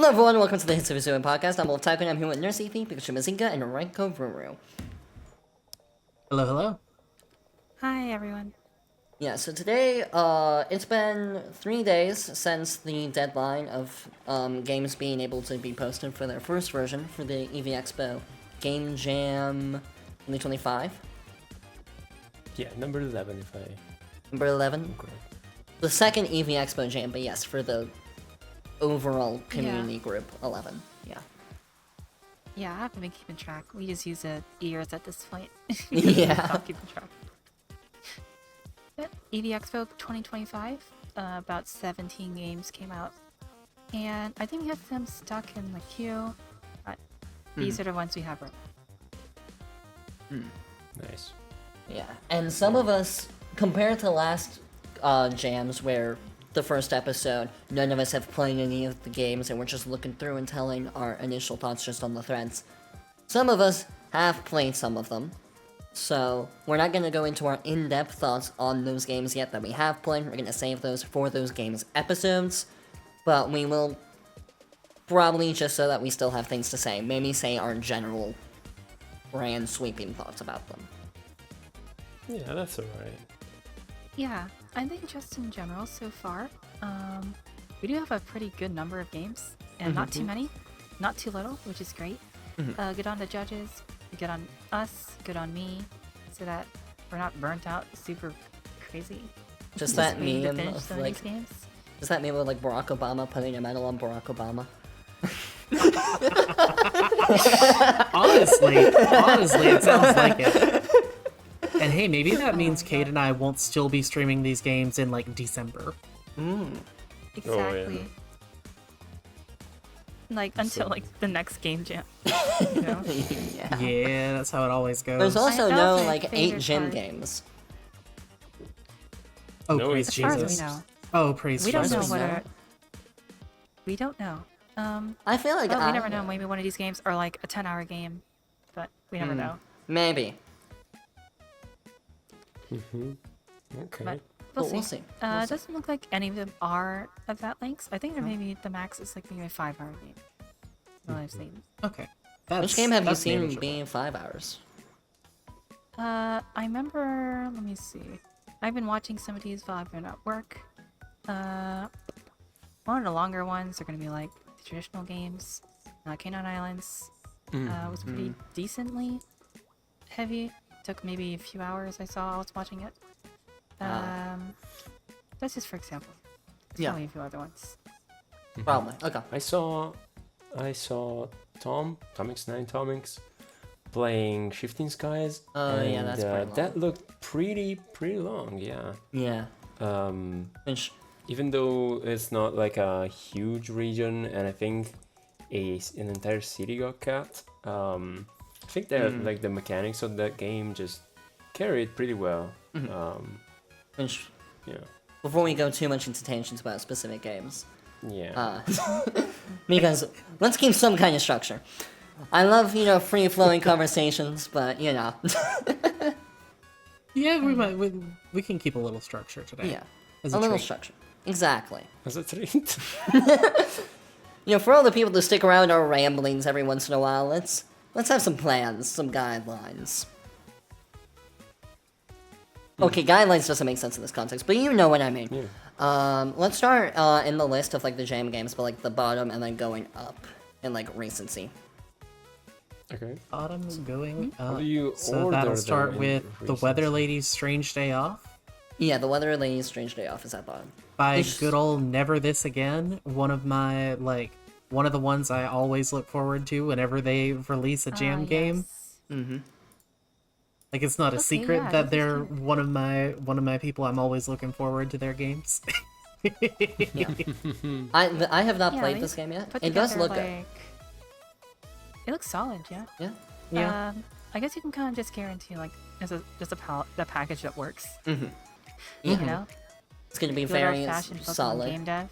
Hello everyone, welcome to the Hisui podcast. I'm Wolf Tycoon, and I'm here with Nurse Eevee, Pikachu Mazinga, and Renko Ruru. Hello, hello. Hi, everyone. Yeah, so today, it's been 3 days since the deadline of games being able to be posted for their first version for the Eevee Expo Game Jam 2025. Yeah, number 11 if I... Number 11? correct. The second Eevee Expo Jam, but yes, for the overall community group, 11. Yeah. Yeah, I haven't been keeping track. We just use ears at this point. Yeah. Stop keeping track. But Eevee Expo 2025, about 17 games came out. And I think we have them stuck in the queue. But these are the ones we have right now. Nice. Yeah, and some of us, compared to last jams where the first episode, none of us have played any of the games and we're just looking through and telling our initial thoughts just on the threads. Some of us have played some of them, so we're not going to go into our in-depth thoughts on those games yet that we have played. We're going to save those for those games episodes, but we will probably, just so that we still have things to say, maybe say our general grand sweeping thoughts about them. Yeah, that's alright. Yeah, I think just in general so far, we do have a pretty good number of games, and not too many, not too little, which is great. Good on the judges, good on us, good on me, so that we're not burnt out super crazy. Just that waiting to meme finish of some of like, these games. does that meme with like Barack Obama putting a medal on Barack Obama? Honestly, it sounds like it. And hey, maybe that means Kate and I won't still be streaming these games in like December. Exactly. Like until like the next game jam. You know? Yeah. Yeah, that's how it always goes. There's also That no was my like 8 favorite gym part. games. Oh, No, praise as As far as Jesus. we know. Oh, praise We don't Jesus. know we what know. our... We don't know. I feel like Well, we never know. Maybe one of these games are like a 10-hour game, but we never know. Maybe. Okay. But But we'll see. We'll It doesn't look like any of them are of that length. I think maybe the max is like maybe a 5-hour game. What I've seen. Okay. That's, Which game have you that's seen manageable. being 5 hours? I remember. Let me see. I've been watching some of these while I've been at work. One of the longer ones are gonna be like the traditional games. Canine Islands was pretty decently heavy. Took maybe a few hours. I was watching it. That's just for example. There's Yeah. probably a few other ones. Probably. Okay. I saw Tomix playing Shifting Skies. Oh, yeah, and, that's pretty long. that looked pretty long, yeah. Yeah. Which, Even though it's not like a huge region, and I think an entire city got cut, I think that like the mechanics of that game just carried pretty well. which, Yeah. before we go too much into tangents about specific games, Yeah. because let's keep some kind of structure. I love, free-flowing conversations, but, Yeah, we can keep a little structure today. yeah. As A a little treat. structure. Exactly. Was it treat? For all the people to stick around our ramblings every once in a while, let's have some plans, some guidelines. Okay, guidelines doesn't make sense in this context, but you know what I mean. Yeah. Let's start in the list of like the jam games, but like the bottom and then going up in like recency. Okay. Bottom's going How up. do you So order that'll them start in with The recency? Weather Lady's Strange Day Off Yeah, the Weather Lady's Strange Day Off is at bottom. by It's- good old Never This Again. One of the ones I always look forward to whenever they release a jam game. Yes. Like it's not a Okay, secret yeah, that this is they're good. one of my people. I'm always looking forward to their games. Yeah. I have not Yeah, played they this game yet. Put It does together, look good. like... It looks solid, yeah. Yeah. Yeah. I guess you can kind of just guarantee like the package that works. Yeah. You know, It's gonna be good very old-fashioned Pokemon solid. game dev.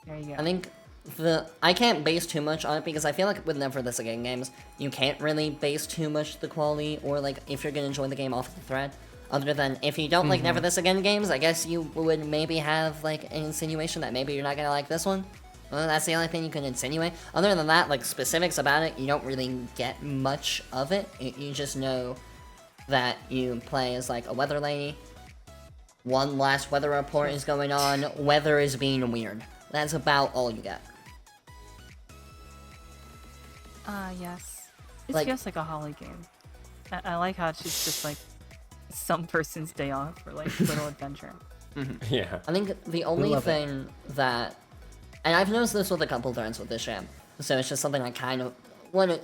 There you go. I think I can't base too much on it because I feel like with Never This Again games, you can't really base too much the quality or like if you're gonna enjoy the game off the thread. Other than if you don't like Never This Again games, I guess you would maybe have like an insinuation that maybe you're not gonna like this one. Well, that's the only thing you can insinuate. Other than that, like, specifics about it, you don't really get much of it. You just know that you play as, like, a weather lady. One last weather report is going on. Weather is being weird. That's about all you get. Yes. It Like- feels like a holly game. I like how it's just like some person's day off for like little adventure. Yeah. I think the only love it. thing that... And I've noticed this with a couple threads with this jam. So it's just something I kind of want to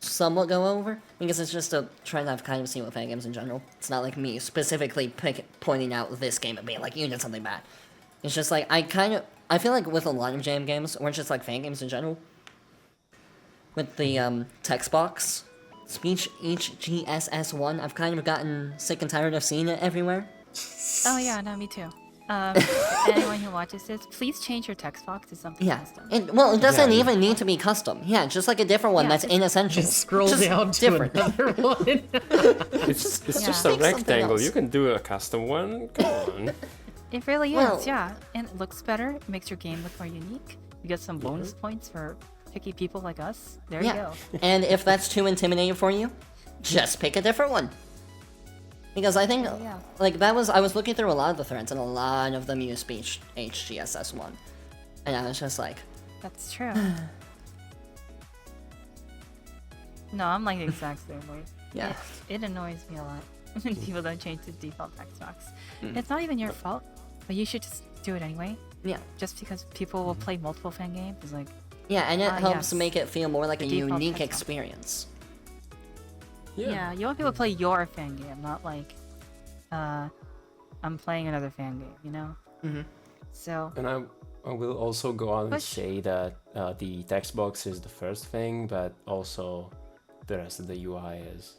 somewhat go over. Because it's just a trend I've kind of seen with fan games in general. It's not like me specifically pointing out this game and being like, you did something bad. It's just like, I feel like with a lot of jam games, or just like fan games in general, with the text box, speech HGSS1, I've kind of gotten sick and tired of seeing it everywhere. Oh yeah, no, me too. Anyone who watches this, please change your text box to something Yeah. custom. It doesn't Yeah. even need to be custom. Yeah, just like a different one Yeah, that's just- in Essentials. Just scroll Just down to different. another one. It's Yeah. just a Pick something rectangle. else. You can do a custom one. Come on. It really Well- is, yeah. And it looks better, it makes your game look more unique. You get some bonus points for picky people like us. There you Yeah. go. And if that's too intimidating for you, just pick a different one. Because I think, Yeah. like, I was looking through a lot of the threads, and a lot of them use speech HGSS1. And I was just like, That's true. No, I'm like the exact same way. Yeah. It annoys me a lot when people don't change the default text box. Mm. It's not even your fault, but you should just do it anyway. yeah. Just because people will play multiple fan games is like, Yeah, and it helps yes. make it feel more like The a default unique text box. experience. yeah, you want people to play your fan game, not like, I'm playing another fan game, you know? Mhm. So, And I will also go on and Push. say that the text box is the first thing, but also the rest of the UI is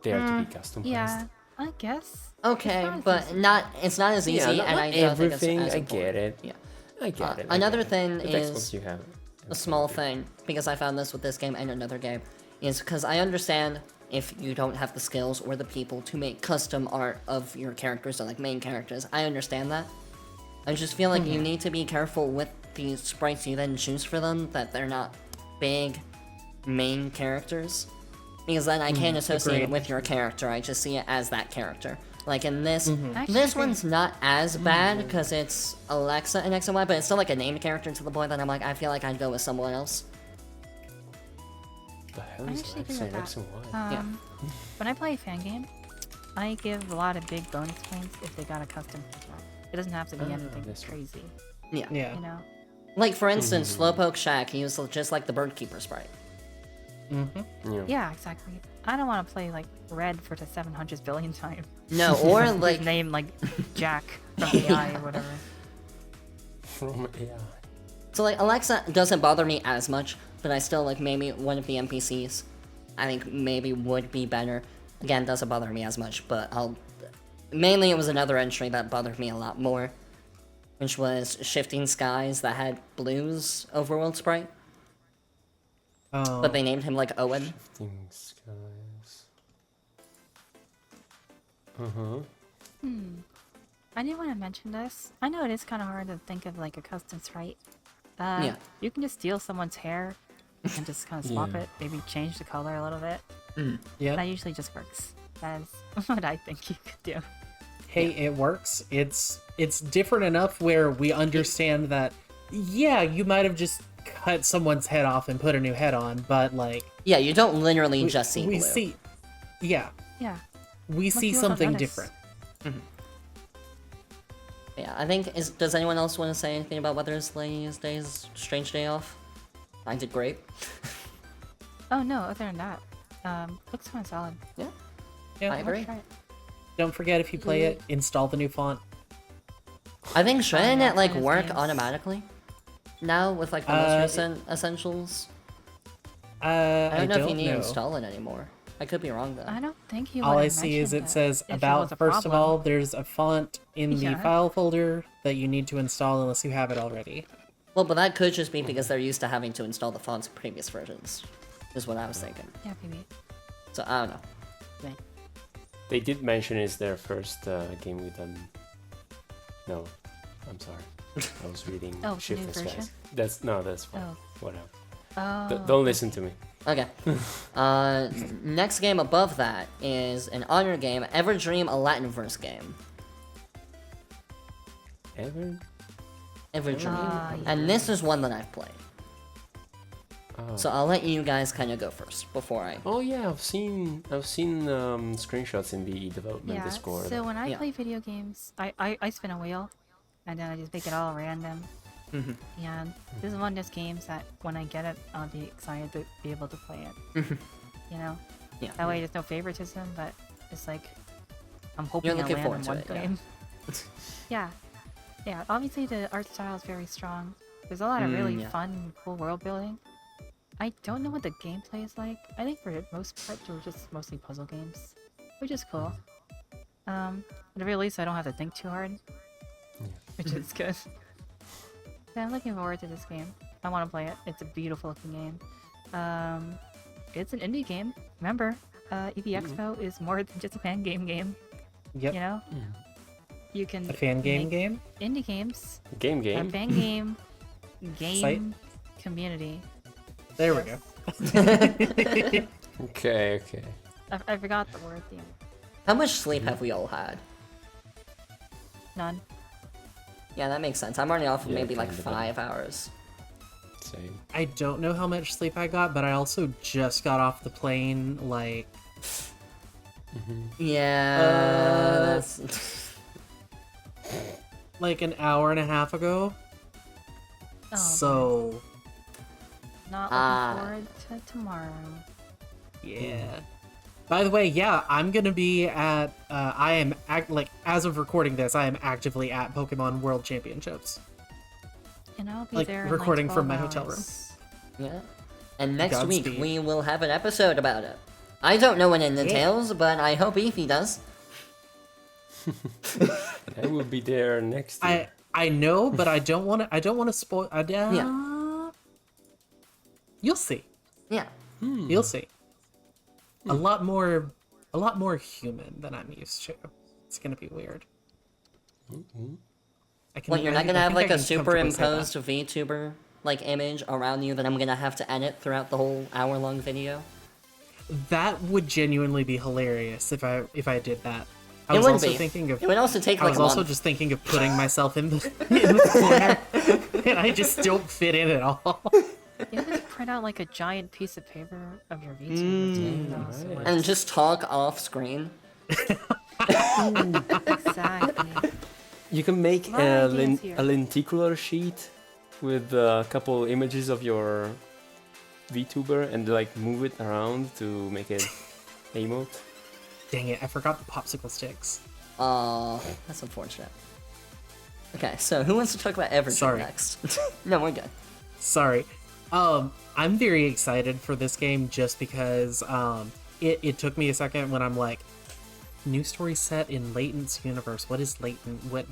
there to be customized. yeah, I guess. Okay, not as but easy. it's not as easy, Yeah, not and I don't think everything. it's as I important. get it. Yeah. I get it. I another get it. thing the text is box you have. A small thing, because I found this with this game and another game, is because I understand if you don't have the skills or the people to make custom art of your characters or like main characters. I understand that. I just feel like you need to be careful with the sprites you then choose for them, that they're not big main characters. Because then I can't associate it agreed. with your character, I just see it as that character. Like in this, Actually, this agree. one's not as bad because it's Alexa and X and Y, but it's still like a named character to the point that I'm like, I feel like I'd go with someone else. The hell I is actually agree Alexa with and X that. and Y? Yeah. When I play a fan game, I give a lot of big bonus points if they got a custom picture. It doesn't have to be anything that's right. crazy, Yeah. Yeah. you know? Like, for instance, Slowpoke Shack, he was just like the Birdkeeper sprite. Mm-hmm. Yeah, exactly. I don't want to play like Red for the 700 billion time. No, or His like, name like Jack from AI or whatever. From yeah. so like, Alexa doesn't bother me as much, but I still like maybe one of the NPCs I think maybe would be better. Again, doesn't bother me as much, but mainly it was another entry that bothered me a lot more, which was Shifting Skies that had Blue's overworld sprite, Oh, but they named him like Owen. Shifting skies. Uh-huh. I didn't want to mention this. I know it is kind of hard to think of like a custom sprite. Yeah. You can just steal someone's hair and just kind of swap Yeah. it. Maybe change the color a little bit. yeah. That usually just works. That is what I think you could do. Hey, it works. It's different enough where we understand that. Yeah, you might have just cut someone's head off and put a new head on, but like Yeah, you don't literally just see we Blue. see, yeah, Yeah. we see people don't something notice. different. Yeah, I think does anyone else want to say anything about Weather's Lady's Day's Strange Day Off? I did great. Oh no, other than that, looks kind of solid. Yeah, Yeah. I agree. Try it. Don't forget, if you play it, install the new font. I think shouldn't yeah, it like for his work games. automatically now with like the most recent essentials? I I don't know if you need to know. install it anymore. I could be wrong though. I don't think he All would I have see is mentioned it says if it about. was a First of problem. all, there's a font in the Yeah. file folder that you need to install unless you have it already. Well, but that could just be because they're used to having to install the fonts in previous versions, is what I was thinking. Yeah, maybe. So I don't know. They did mention it's their first game with No, I'm sorry. I was reading Oh, the new Shiftless version? Skies. That's fine. Oh. Whatever. Oh. Don't listen to me. Okay. Next game above that is an honor game, Everdream, a Latinverse game. Everdream. Ah, yeah. And this is one that I've played. Oh. So I'll let you guys kind of go first before I. Oh yeah, I've seen screenshots in the development Yeah, Discord. so when I Yeah. play video games, I spin a wheel, and then I just make it all random. Mhm. And this is one of those games that when I get it, I'll be excited to be able to play it. You know? Yeah. That way there's no favoritism, but it's like, I'm hoping You're I looking land forward in to one it, yeah. game. Yeah. Yeah, obviously the art style is very strong. There's a lot of really yeah. fun, cool world building. I don't know what the gameplay is like. I think for the most part, they're just mostly puzzle games, which is cool. At the very least, I don't have to think too hard, which is good. Yeah, I'm looking forward to this game. I want to play it. It's a beautiful looking game. It's an indie game. Remember, Eevee Expo is more than just a fan game. Yep. You know, you can A fan game make game? indie games. Game. A fan game Site? community. There we go. Okay. I forgot the word. Yeah. How much sleep have we all had? None. Yeah, that makes sense. I'm already off of Yeah, maybe like kinda. 5 hours. Same. I don't know how much sleep I got, but I also just got off the plane, like, Yeah, that's. like an hour and a half ago. Oh, So, not Ah. looking forward to tomorrow. yeah. By the way, yeah, I'm gonna be at, as of recording this, I am actively at Pokemon World Championships. And I'll be Like, there. recording in like from 12 my hotel room. hours. Yeah. And next week Godspeed. we will have an episode about it. I don't know what it entails, but I hope Eevee does. I will be there next year. I know, but I don't want to spoil. You'll see. Yeah. You'll see. A lot more human than I'm used to. It's gonna be weird. I can, What, you're not I gonna have think like I a can comfortably say that. superimposed VTuber like image around you that I'm gonna have to edit throughout the whole hour-long video? That would genuinely be hilarious if I did that. I It was would also be. thinking of. It would also take I like was a also month. just thinking of putting myself in the corner, and I just don't fit in at all. You can just print out like a giant piece of paper of your VTuber too. That also works. And just talk off screen. Exactly. You can make Lot of ideas here. a lenticular sheet with a couple images of your VTuber and like move it around to make it emote. Dang it! I forgot the popsicle sticks. That's unfortunate. Okay, so who wants to talk about Everdream Sorry. next? No, we're good. Sorry. I'm very excited for this game just because it took me a second when I'm like, new story set in Latent's universe. What is Latent? What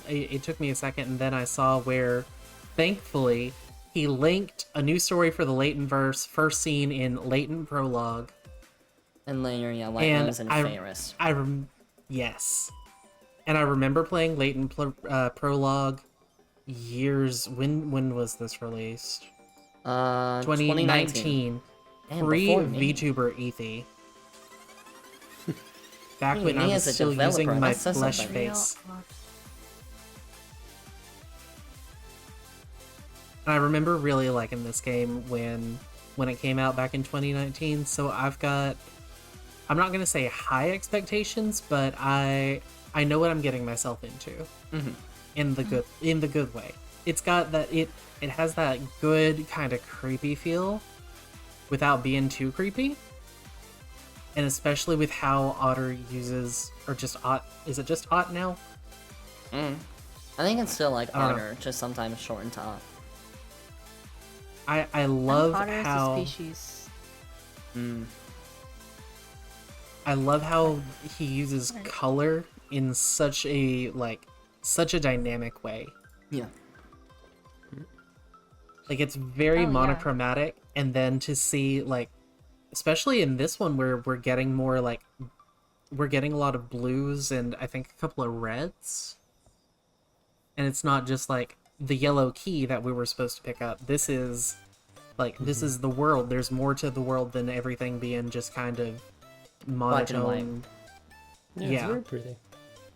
it took me a second, and then I saw where, thankfully, he linked a new story for the Latent verse, first seen in Latent Prologue. And later, yeah, White And Nose and Ferris. Yes. And I remember playing Latent Prologue years. When was this released? 2019. Damn, Pre before me. VTuber Eevee. Back Hey, when me I as was a still developer, using my that says flesh something. face. And I remember really liking this game when it came out back in 2019. So I'm not gonna say high expectations, but I know what I'm getting myself into. In the good way. It's got that it has that good kind of creepy feel without being too creepy. And especially with how Otter uses, or just Ott, is it just Ott now? I think it's still like I don't know. Otter, just sometimes shortened to Ott. I love Otter is how a species. I love how he uses color in such a dynamic way. Yeah. Like it's very Oh, yeah. monochromatic, and then to see like, especially in this one where we're getting more like, we're getting a lot of blues and I think a couple of reds, and it's not just like the yellow key that we were supposed to pick up. This is like this is the world. There's more to the world than everything being just kind of monotone. Yeah, it's very pretty.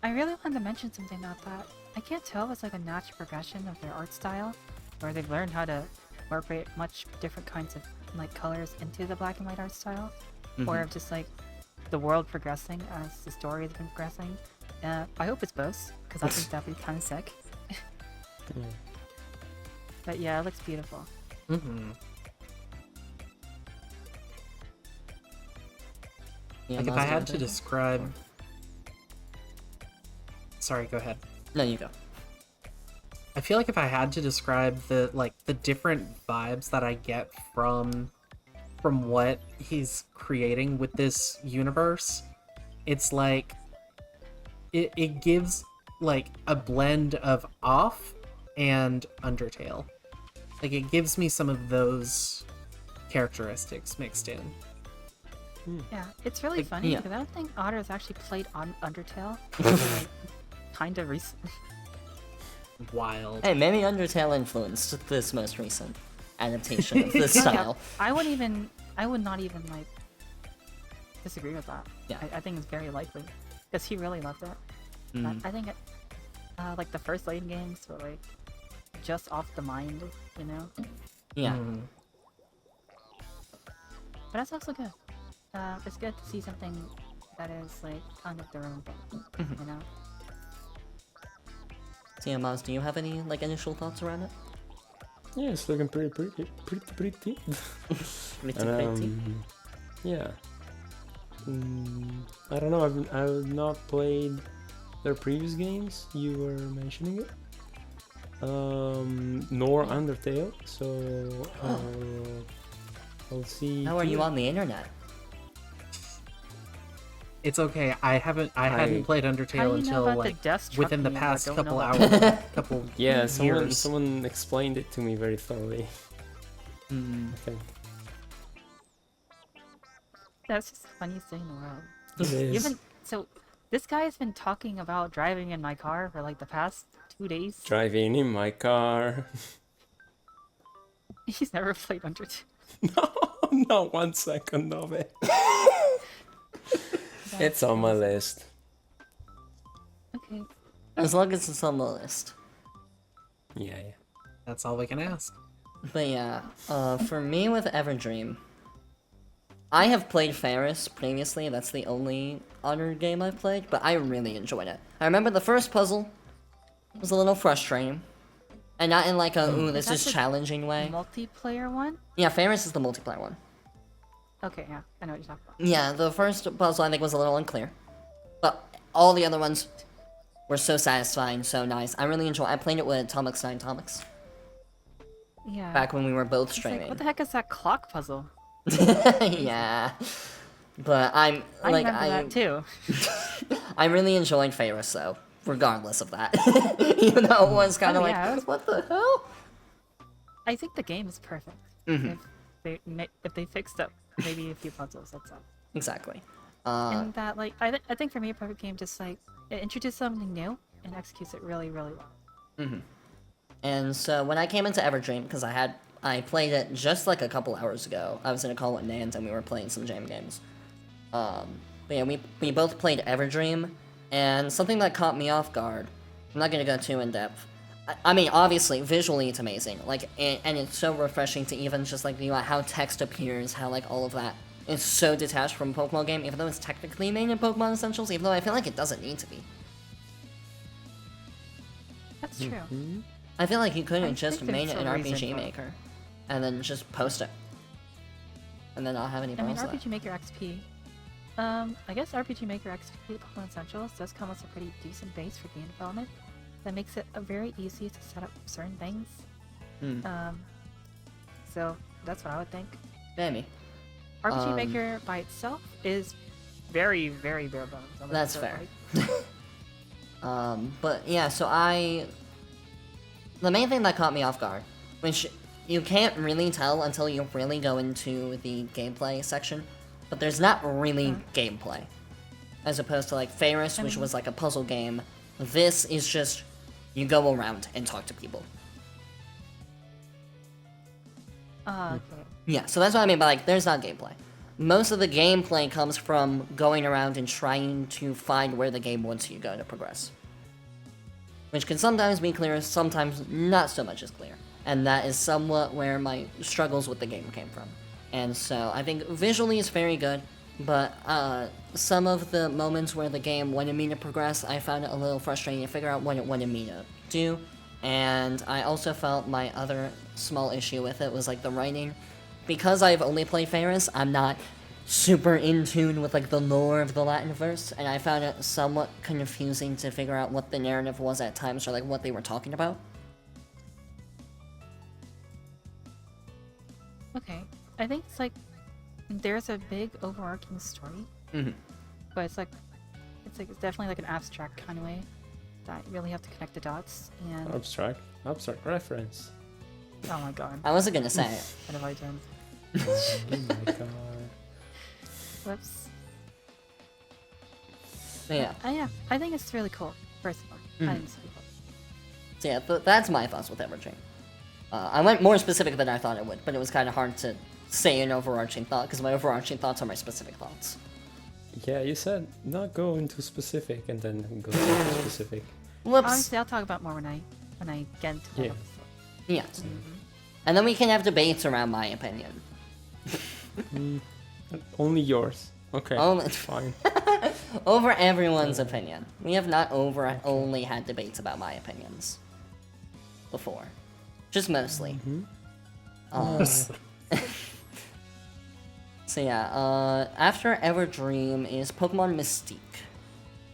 I really wanted to mention something about that. I can't tell if it's like a natural progression of their art style, or they've learned how to incorporate much different kinds of like colors into the black and white art style, or if just like the world progressing as the story has been progressing. I hope it's both, because I think that'd be kind of sick. But yeah, it looks beautiful. Yeah, Like if I had to describe... Sorry, go ahead. No, you go. I feel like if I had to describe the different vibes that I get from what he's creating with this universe, it's like it gives like a blend of Off and Undertale. Like it gives me some of those characteristics mixed in. Yeah, it's really funny yeah. because I don't think Otter has actually played on Undertale. Like, kind of recent. Wild. Hey, maybe Undertale influenced this most recent adaptation of this style. I would not even like disagree with that. Yeah. I think it's very likely because he really loved it. But I think it, like the first Layton games were like just off the mind, you know. Yeah. But that's also good. It's good to see something that is like kind of their own thing, you know. So yeah, Maz, do you have any like initial thoughts around it? Yeah, it's looking pretty. Pretty. Yeah. I don't know. I've not played their previous games. You were mentioning it. Nor Undertale. So I'll see. How are you on the internet? It's okay. I hadn't played Undertale until like within the past couple hours, couple Yeah, years. someone explained it to me very thoroughly. I think. That's just the funniest thing in the world. It is. So this guy has been talking about driving in my car for like the past 2 days. Driving in my car. He's never played Undertale. No, not 1 second of it. It's on my list. Okay. As long as it's on the list. Yeah. That's all we can ask. But yeah, for me with Everdream, I have played Ferris previously. That's the only Honored game I've played, but I really enjoyed it. I remember the first puzzle was a little frustrating, and not in like a ooh this is the challenging way. Multiplayer one? Yeah, Ferris is the multiplayer one. Okay, yeah, I know what you're talking about. Yeah, the first puzzle I think was a little unclear, but all the other ones were so satisfying, so nice. I really enjoyed. I played it with Tomix9Tomix Yeah. back when we were both It's like, streaming. what the heck is that clock puzzle? Yeah, but I remember that too. I really enjoyed Ferris though, regardless of that. Even though it was kind of like, yeah. what the hell? I think the game is perfect. If they fixed up maybe a few puzzles, that's all. Exactly. And that, like, I think for me, a perfect game just like it introduces something new and executes it really, really well. And so when I came into Everdream, because I played it just like a couple hours ago. I was in a call with Nans and we were playing some jam games. But yeah, we both played Everdream, and something that caught me off guard. I'm not gonna go too in depth. I mean, obviously, visually it's amazing. Like, and it's so refreshing to even just like how text appears, how like all of that is so detached from a Pokemon game, even though it's technically made in Pokemon Essentials. Even though I feel like it doesn't need to be. That's true. I feel like you could I have just think made there's it in a reason RPG for it. Maker, and then just post it, and then not have any I mean, problems with RPG Maker XP. I guess RPG Maker XP Pokemon Essentials does come with a pretty decent base for game development that makes it very easy to set up certain things. So that's what I would think. that. Maybe. RPG Maker by itself is very, very bare bones. I'm gonna That's put it fair. like- But yeah, so the main thing that caught me off guard, which you can't really tell until you really go into the gameplay section, but there's not really gameplay. As opposed to like Ferris, which was like a puzzle game. This is just, you go around and talk to people. Okay. Yeah, so that's what I mean by like, there's not gameplay. Most of the gameplay comes from going around and trying to find where the game wants you to go to progress. Which can sometimes be clear, sometimes not so much as clear. And that is somewhat where my struggles with the game came from. And so I think visually it's very good, but some of the moments where the game wanted me to progress, I found it a little frustrating to figure out what it wanted me to do. And I also felt my other small issue with it was like the writing. Because I've only played Ferris, I'm not super in tune with like the lore of the Latin verse, and I found it somewhat confusing to figure out what the narrative was at times or like what they were talking about. Okay. I think it's like there's a big overarching story, but it's definitely like an abstract kind of way that you really have to connect the dots. And Abstract reference. oh my god, I wasn't gonna say it. what have I done? Oh my god. Whoops. But yeah, Yeah, I think it's really cool. First of all, I think it's really cool. so yeah, that's my thoughts with Everchain. I went more specific than I thought it would, but it was kind of hard to say an overarching thought because my overarching thoughts are my specific thoughts. Yeah, you said not go into specific and then go into specific. Whoops. Obviously, I'll talk about more when I get into that Yeah. episode. Yes. And then we can have debates around my opinion. Only yours. Okay. Only- Fine. Over everyone's opinion. We have not only had debates about my opinions before. Just mostly. So yeah, after Everdream is Pokemon Mystique,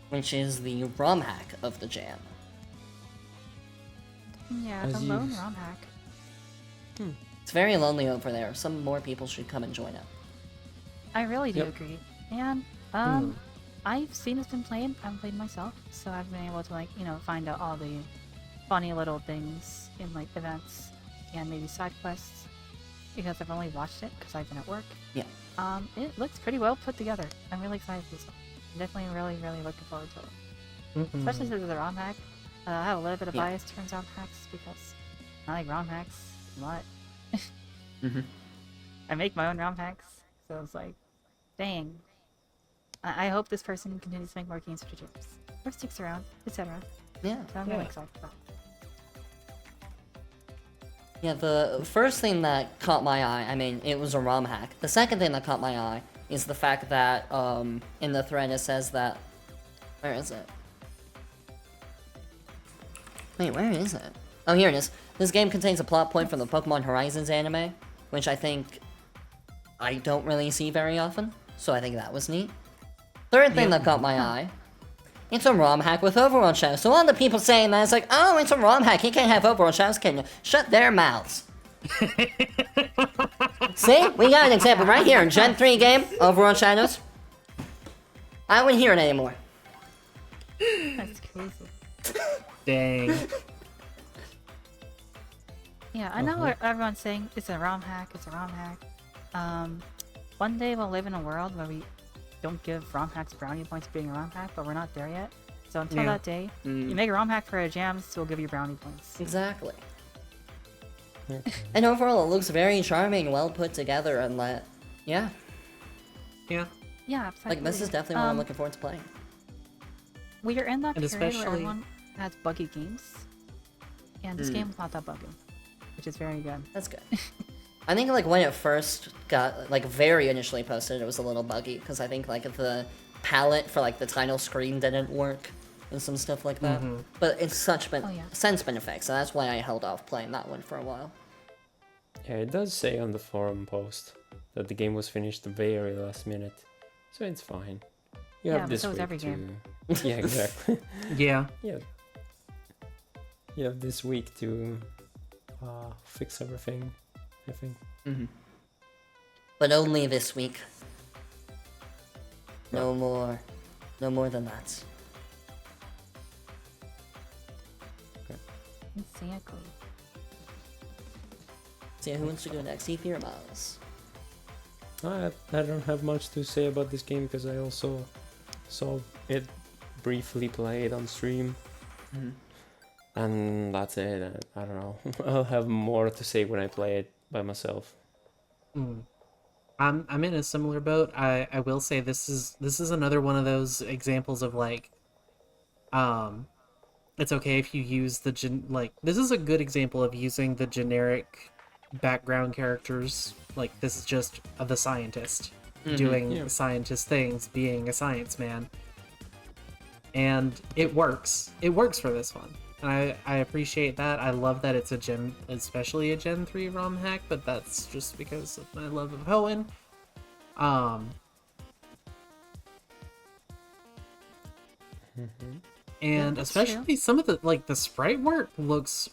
which is the ROM hack of the jam. Yeah, As a you- lone ROM hack. It's very lonely over there. Some more people should come and join it. I really do Yep. agree. And I've seen it's been played. I haven't played myself, so I've been able to find out all the funny little things in like events and maybe side quests because I've only watched it because I've been at work. Yeah. It looks pretty well put together. I'm really excited for this one. I'm definitely really looking forward to it. Especially since it's a ROM hack. I have a little bit of Yeah. bias towards ROM hacks because I like ROM hacks a lot. I make my own ROM hacks, so it's like, dang. I hope this person continues to make more games for jams, or sticks around, etc. Yeah. So I'm really excited about it. Yeah, the first thing that caught my eye, I mean, it was a ROM hack. The second thing that caught my eye is the fact that, in the thread it says that... Where is it? Wait, where is it? Oh, here it is. This game contains a plot point from the Pokemon Horizons anime, which I think I don't really see very often, so I think that was neat. Third thing that caught my eye, it's a ROM hack with Overworld Shadows. So all the people saying that, it's like, oh, it's a ROM hack, you can't have Overworld Shadows, can you? Shut their mouths. See? We got an example right here in Gen 3 game, Overworld Shadows. I wouldn't hear it anymore. That's crazy. Dang. Yeah, I know what everyone's saying. It's a ROM hack. It's a ROM hack. One day we'll live in a world where we don't give ROM hacks brownie points for being a ROM hack, but we're not there yet. So until that day, you make a ROM hack for a jam, so we'll give you brownie points. Exactly. And overall, it looks very charming, well put together, and yeah. Yeah. Yeah, absolutely. Like, this is definitely what I'm looking forward to playing. We are in that And period where especially- everyone has buggy games, and this game is not that buggy, which is very good. That's good. I think, like, when it first got, like, very initially posted, it was a little buggy, because I think, like, the palette for, like, the title screen didn't work, and some stuff like that. But it's since been fixed, so that's why I held off playing that one for a while. Yeah, it does say on the forum post that the game was finished the very last minute, so it's fine. You Yeah, have but this so is week every to... game. Yeah, exactly. Yeah. Yeah. You have this week to fix everything, I think. But only this week. No more. No more than that. Exactly. So yeah, who wants to go next? Eevee or Miles? I don't have much to say about this game because I also saw it briefly played on stream. And that's it. I don't know. I'll have more to say when I play it by myself. I'm in a similar boat. I will say this is another one of those examples of like, it's okay if you use this is a good example of using the generic background characters. Like, this is just the scientist doing scientist things, being a science man, and it works. It works for this one. And I appreciate that. I love that it's especially a Gen 3 ROM hack, but that's just because of my love of Hoenn. And that's especially true. some of the sprite work looks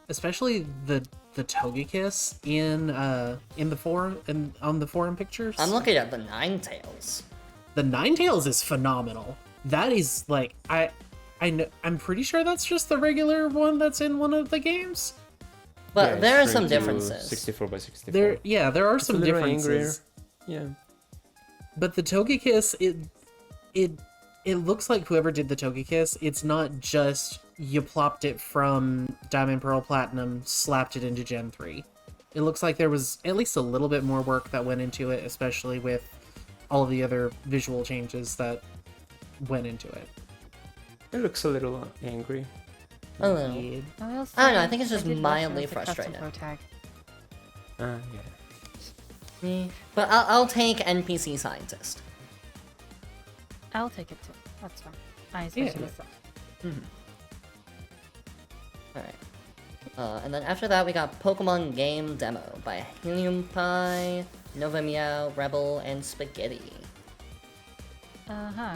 especially the Togekiss in the forum and on the forum pictures. I'm looking at the Ninetales. The Ninetales is phenomenal. That is like I'm pretty sure that's just the regular one that's in one of the games. But Yeah, there are it's some straight to differences. 64 by 64. There are It's a some little differences. angrier. Yeah. But the Togekiss, it looks like whoever did the Togekiss, it's not just you plopped it from Diamond, Pearl, Platinum, slapped it into Gen 3. It looks like there was at least a little bit more work that went into it, especially with all of the other visual changes that went into it. It looks a little angry. A little. Yeah. I I will don't know, I say, think it's just did wish mildly there was a custom frustrating. pro tag. Yeah. But I'll take NPC scientist. I'll take it too. That's fine. I especially Yeah. this stuff. Alright. And then after that, we got Pokemon Game Demo by Helium Pie, Nova Meow, Rebel, and Spaghetti. Uh-huh.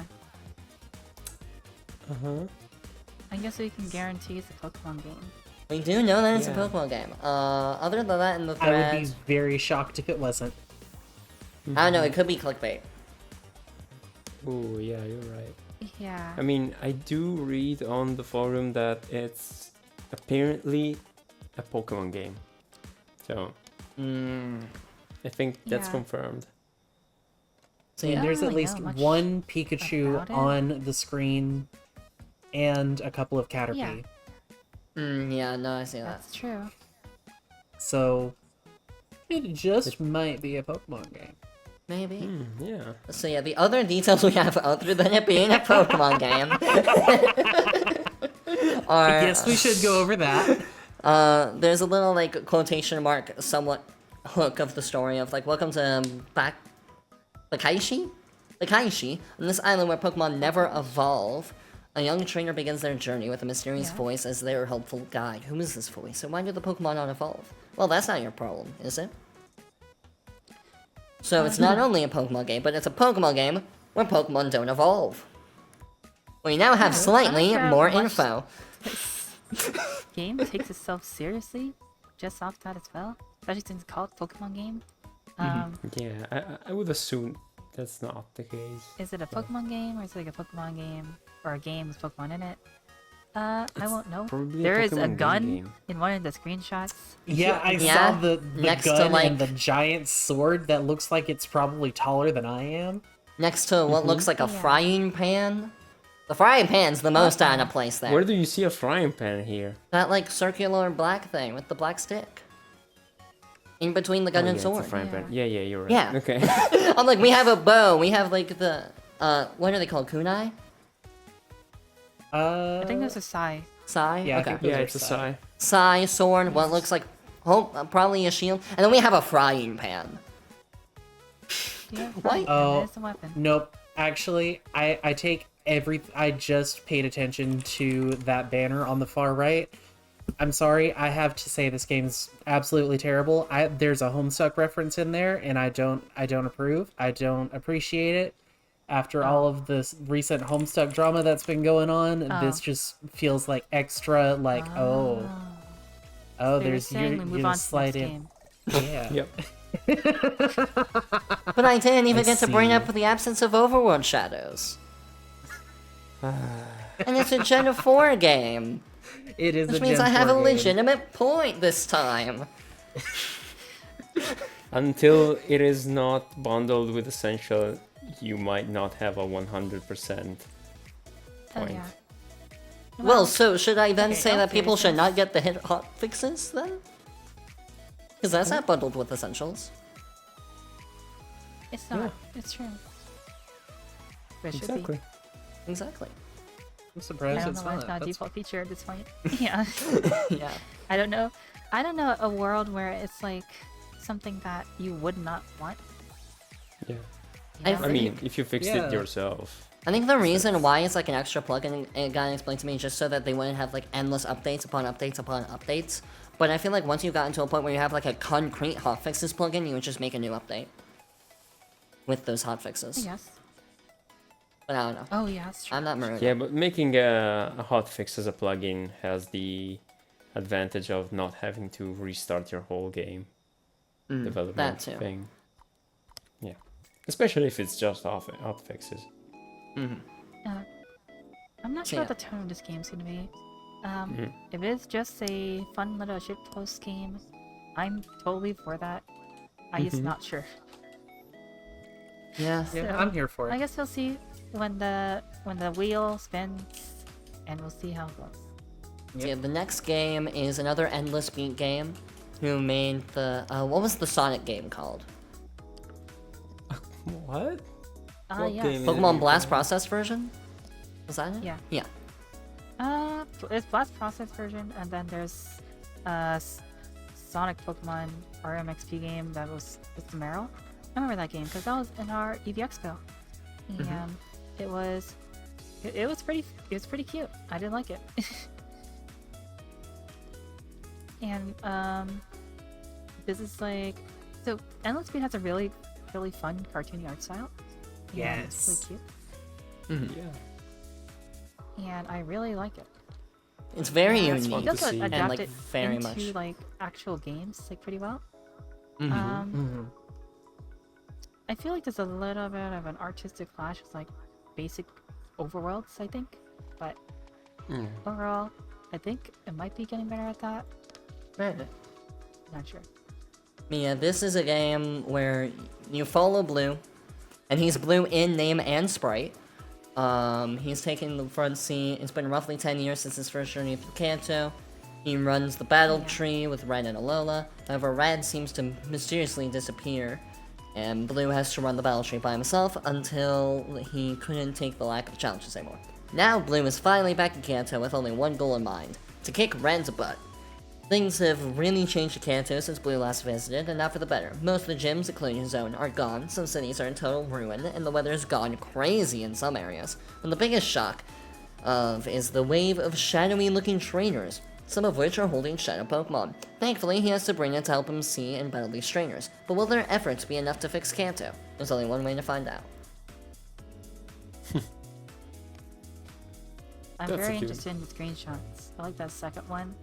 I guess we can guarantee it's a Pokemon game. We do know that it's a Yeah. Pokemon game. Other than that, in the I would be thread, very shocked if it wasn't. I don't know, it could be clickbait. Oh, yeah, you're right. Yeah. I mean, I do read on the forum that it's apparently a Pokemon game. So, I think that's Yeah. confirmed. So And yeah, there's at really least know much one Pikachu about it. on the screen and a couple of Caterpie. yeah, no, I see that. That's true. So it just might be a Pokemon game. Maybe. Yeah. So yeah, the other details we have other than it being a Pokemon game are... I guess we should go over that. There's a little, like, quotation mark, somewhat hook of the story of, like, welcome to Bakaishi? Bakaishi, on this island where Pokemon never evolve. A young trainer begins their journey with a mysterious Yeah. voice as their helpful guide. Who is this voice, and why do the Pokemon not evolve? Well, that's not your problem, is it? So it's not only a Pokemon game, but it's a Pokemon game where Pokemon don't evolve. We now have slightly I'm not sure more how much info. Game takes itself seriously, just off that as well. Especially since it's called Pokemon game. Yeah, I would assume that's not the case. Is it a Pokemon game, or is it like a Pokemon game, or a game with Pokemon in it? I won't know. probably a There is a Pokemon gun game. in one of the screenshots. Yeah, I Yeah, saw the next to, gun like- and the giant sword that looks like it's probably taller than I am. Next to what looks like a frying pan. The frying pan's the most out of place there. Where do you see a frying pan here? That, like, circular black thing with the black stick. In between the gun Oh, and yeah, sword. It's a frying pan. Yeah. Yeah, you're right. Yeah. Okay. I'm like, we have a bow, we have, like, the, what are they called, kunai? I think there's a Sai. Sai? Yeah, I okay. think those yeah, are it's a Sai. sigh. Sai, sword, what looks like, probably a shield. And then we have a frying pan. Yeah, Why- fine, Oh. it is a weapon. Nope. Actually, I take I just paid attention to that banner on the far right. I'm sorry, I have to say this game's absolutely terrible. There's a Homestuck reference in there, and I don't approve. I don't appreciate it. After all of this recent Homestuck drama that's been going on, this just feels like extra. Like, oh, So you're there's saying we you're move gonna on to the slide next in. game. Yeah. Yep. But I didn't even get to bring see. up the absence of Overworld shadows. And it's a Gen 4 game. It is. Which a means Gen I have 4 a game. legitimate point this time. Until it is not bundled with Essential, you might not have a 100% Oh point. yeah. Well, so should I then okay, say in that all people should seriousness- not get the hit hot fixes then? Because that's not bundled with essentials. It's not. Yeah. It's true. But it should Exactly. Exactly. I'm be. I surprised don't it's know why it's not. not a That's- default feature at this point. Yeah. Yeah. I don't know. I don't know a world where it's like something that you would not want. Yeah. I Yeah. I mean, if you fixed Yeah. it yourself. I think the reason why it's like an extra plugin, it got explained to me just so that they wouldn't have like endless updates upon updates upon updates. But I feel like once you got into a point where you have like a concrete hotfixes plugin, you would just make a new update with those I hotfixes. guess. But I don't know. Oh yeah, that's true. I'm not Maroon. Yeah, but making a hotfix as a plugin has the advantage of not having to restart your whole game development that too. thing. Yeah, especially if it's just hotfixes. I'm not So, sure yeah. what the tone of this game's gonna be. If it is just a fun little shitpost game, I'm totally for that. I'm just not sure. Yeah. Yeah, So, I'm here for I it. guess we'll see when the wheel spins, and we'll see how it goes. So, yeah, the next game is another endless beat game. Who made the what was the Sonic game called? What? Yes. game is Pokemon it? Blast Process version? Was that it? Yeah. Yeah. It's Blast Process version, and then there's Sonic Pokemon RMXP game that was with the Meryl. I remember that game because that was in our Eevee Expo, and it was pretty cute. I did like it. And this is like, so Endless Beat has a really fun cartoony art style. And it's Yes. really cute, Yeah. and I really like it. It's very Yeah, That's unique. fun He to does see. And, adapt like, it very into much. like actual games like pretty well. Mm-hmm. I feel like there's a little bit of an artistic clash with like basic overworlds, I think, but overall, I think it might be getting better at that. Right. Not sure. Yeah, this is a game where you follow Blue, and he's Blue in name and sprite. He's taking the front seat. It's been roughly 10 years since his first journey through Kanto. He runs the battle tree with Red and Alola. However, Red seems to mysteriously disappear, and Blue has to run the battle tree by himself until he couldn't take the lack of challenges anymore. Now, Blue is finally back in Kanto with only one goal in mind: to kick Red's butt. Things have really changed in Kanto since Blue last visited, and not for the better. Most of the gyms, including his own, are gone, some cities are in total ruin, and the weather has gone crazy in some areas. And the biggest shock is the wave of shadowy-looking trainers, some of which are holding shadow Pokemon. Thankfully, he has Sabrina to help him see and battle these trainers. But will their efforts be enough to fix Kanto? There's only one way to find out. I'm That's very cute. interested in the screenshots. I like that second one,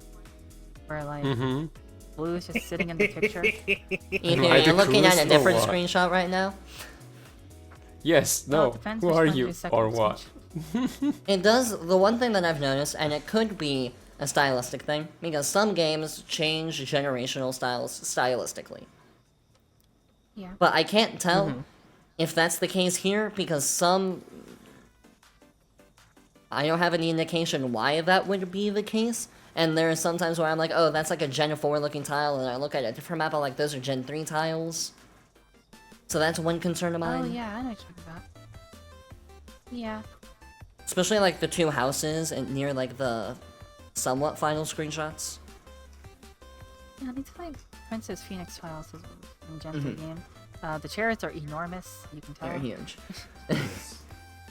where like Mm-hmm. Blue is just sitting in the picture. Ethan, Am I the you're looking at coolest a or different what? screenshot right now? Yes. Well, it No. depends Who which are one you your second or what? screenshot- It does, the one thing that I've noticed, and it could be a stylistic thing, because some games change generational styles stylistically. Yeah. But I can't tell if that's the case here, because some... I don't have any indication why that would be the case, and there are some times where I'm like, oh, that's like a Gen 4 looking tile, and I look at a different map, I'm like, those are Gen 3 tiles. So that's one concern of mine. Oh yeah, I know what you're talking about. Yeah. Especially like the two houses and near like the somewhat final screenshots. Yeah, these like Princess Phoenix tiles is in Gen 3 game. The chairs are enormous, you can tell. They're huge.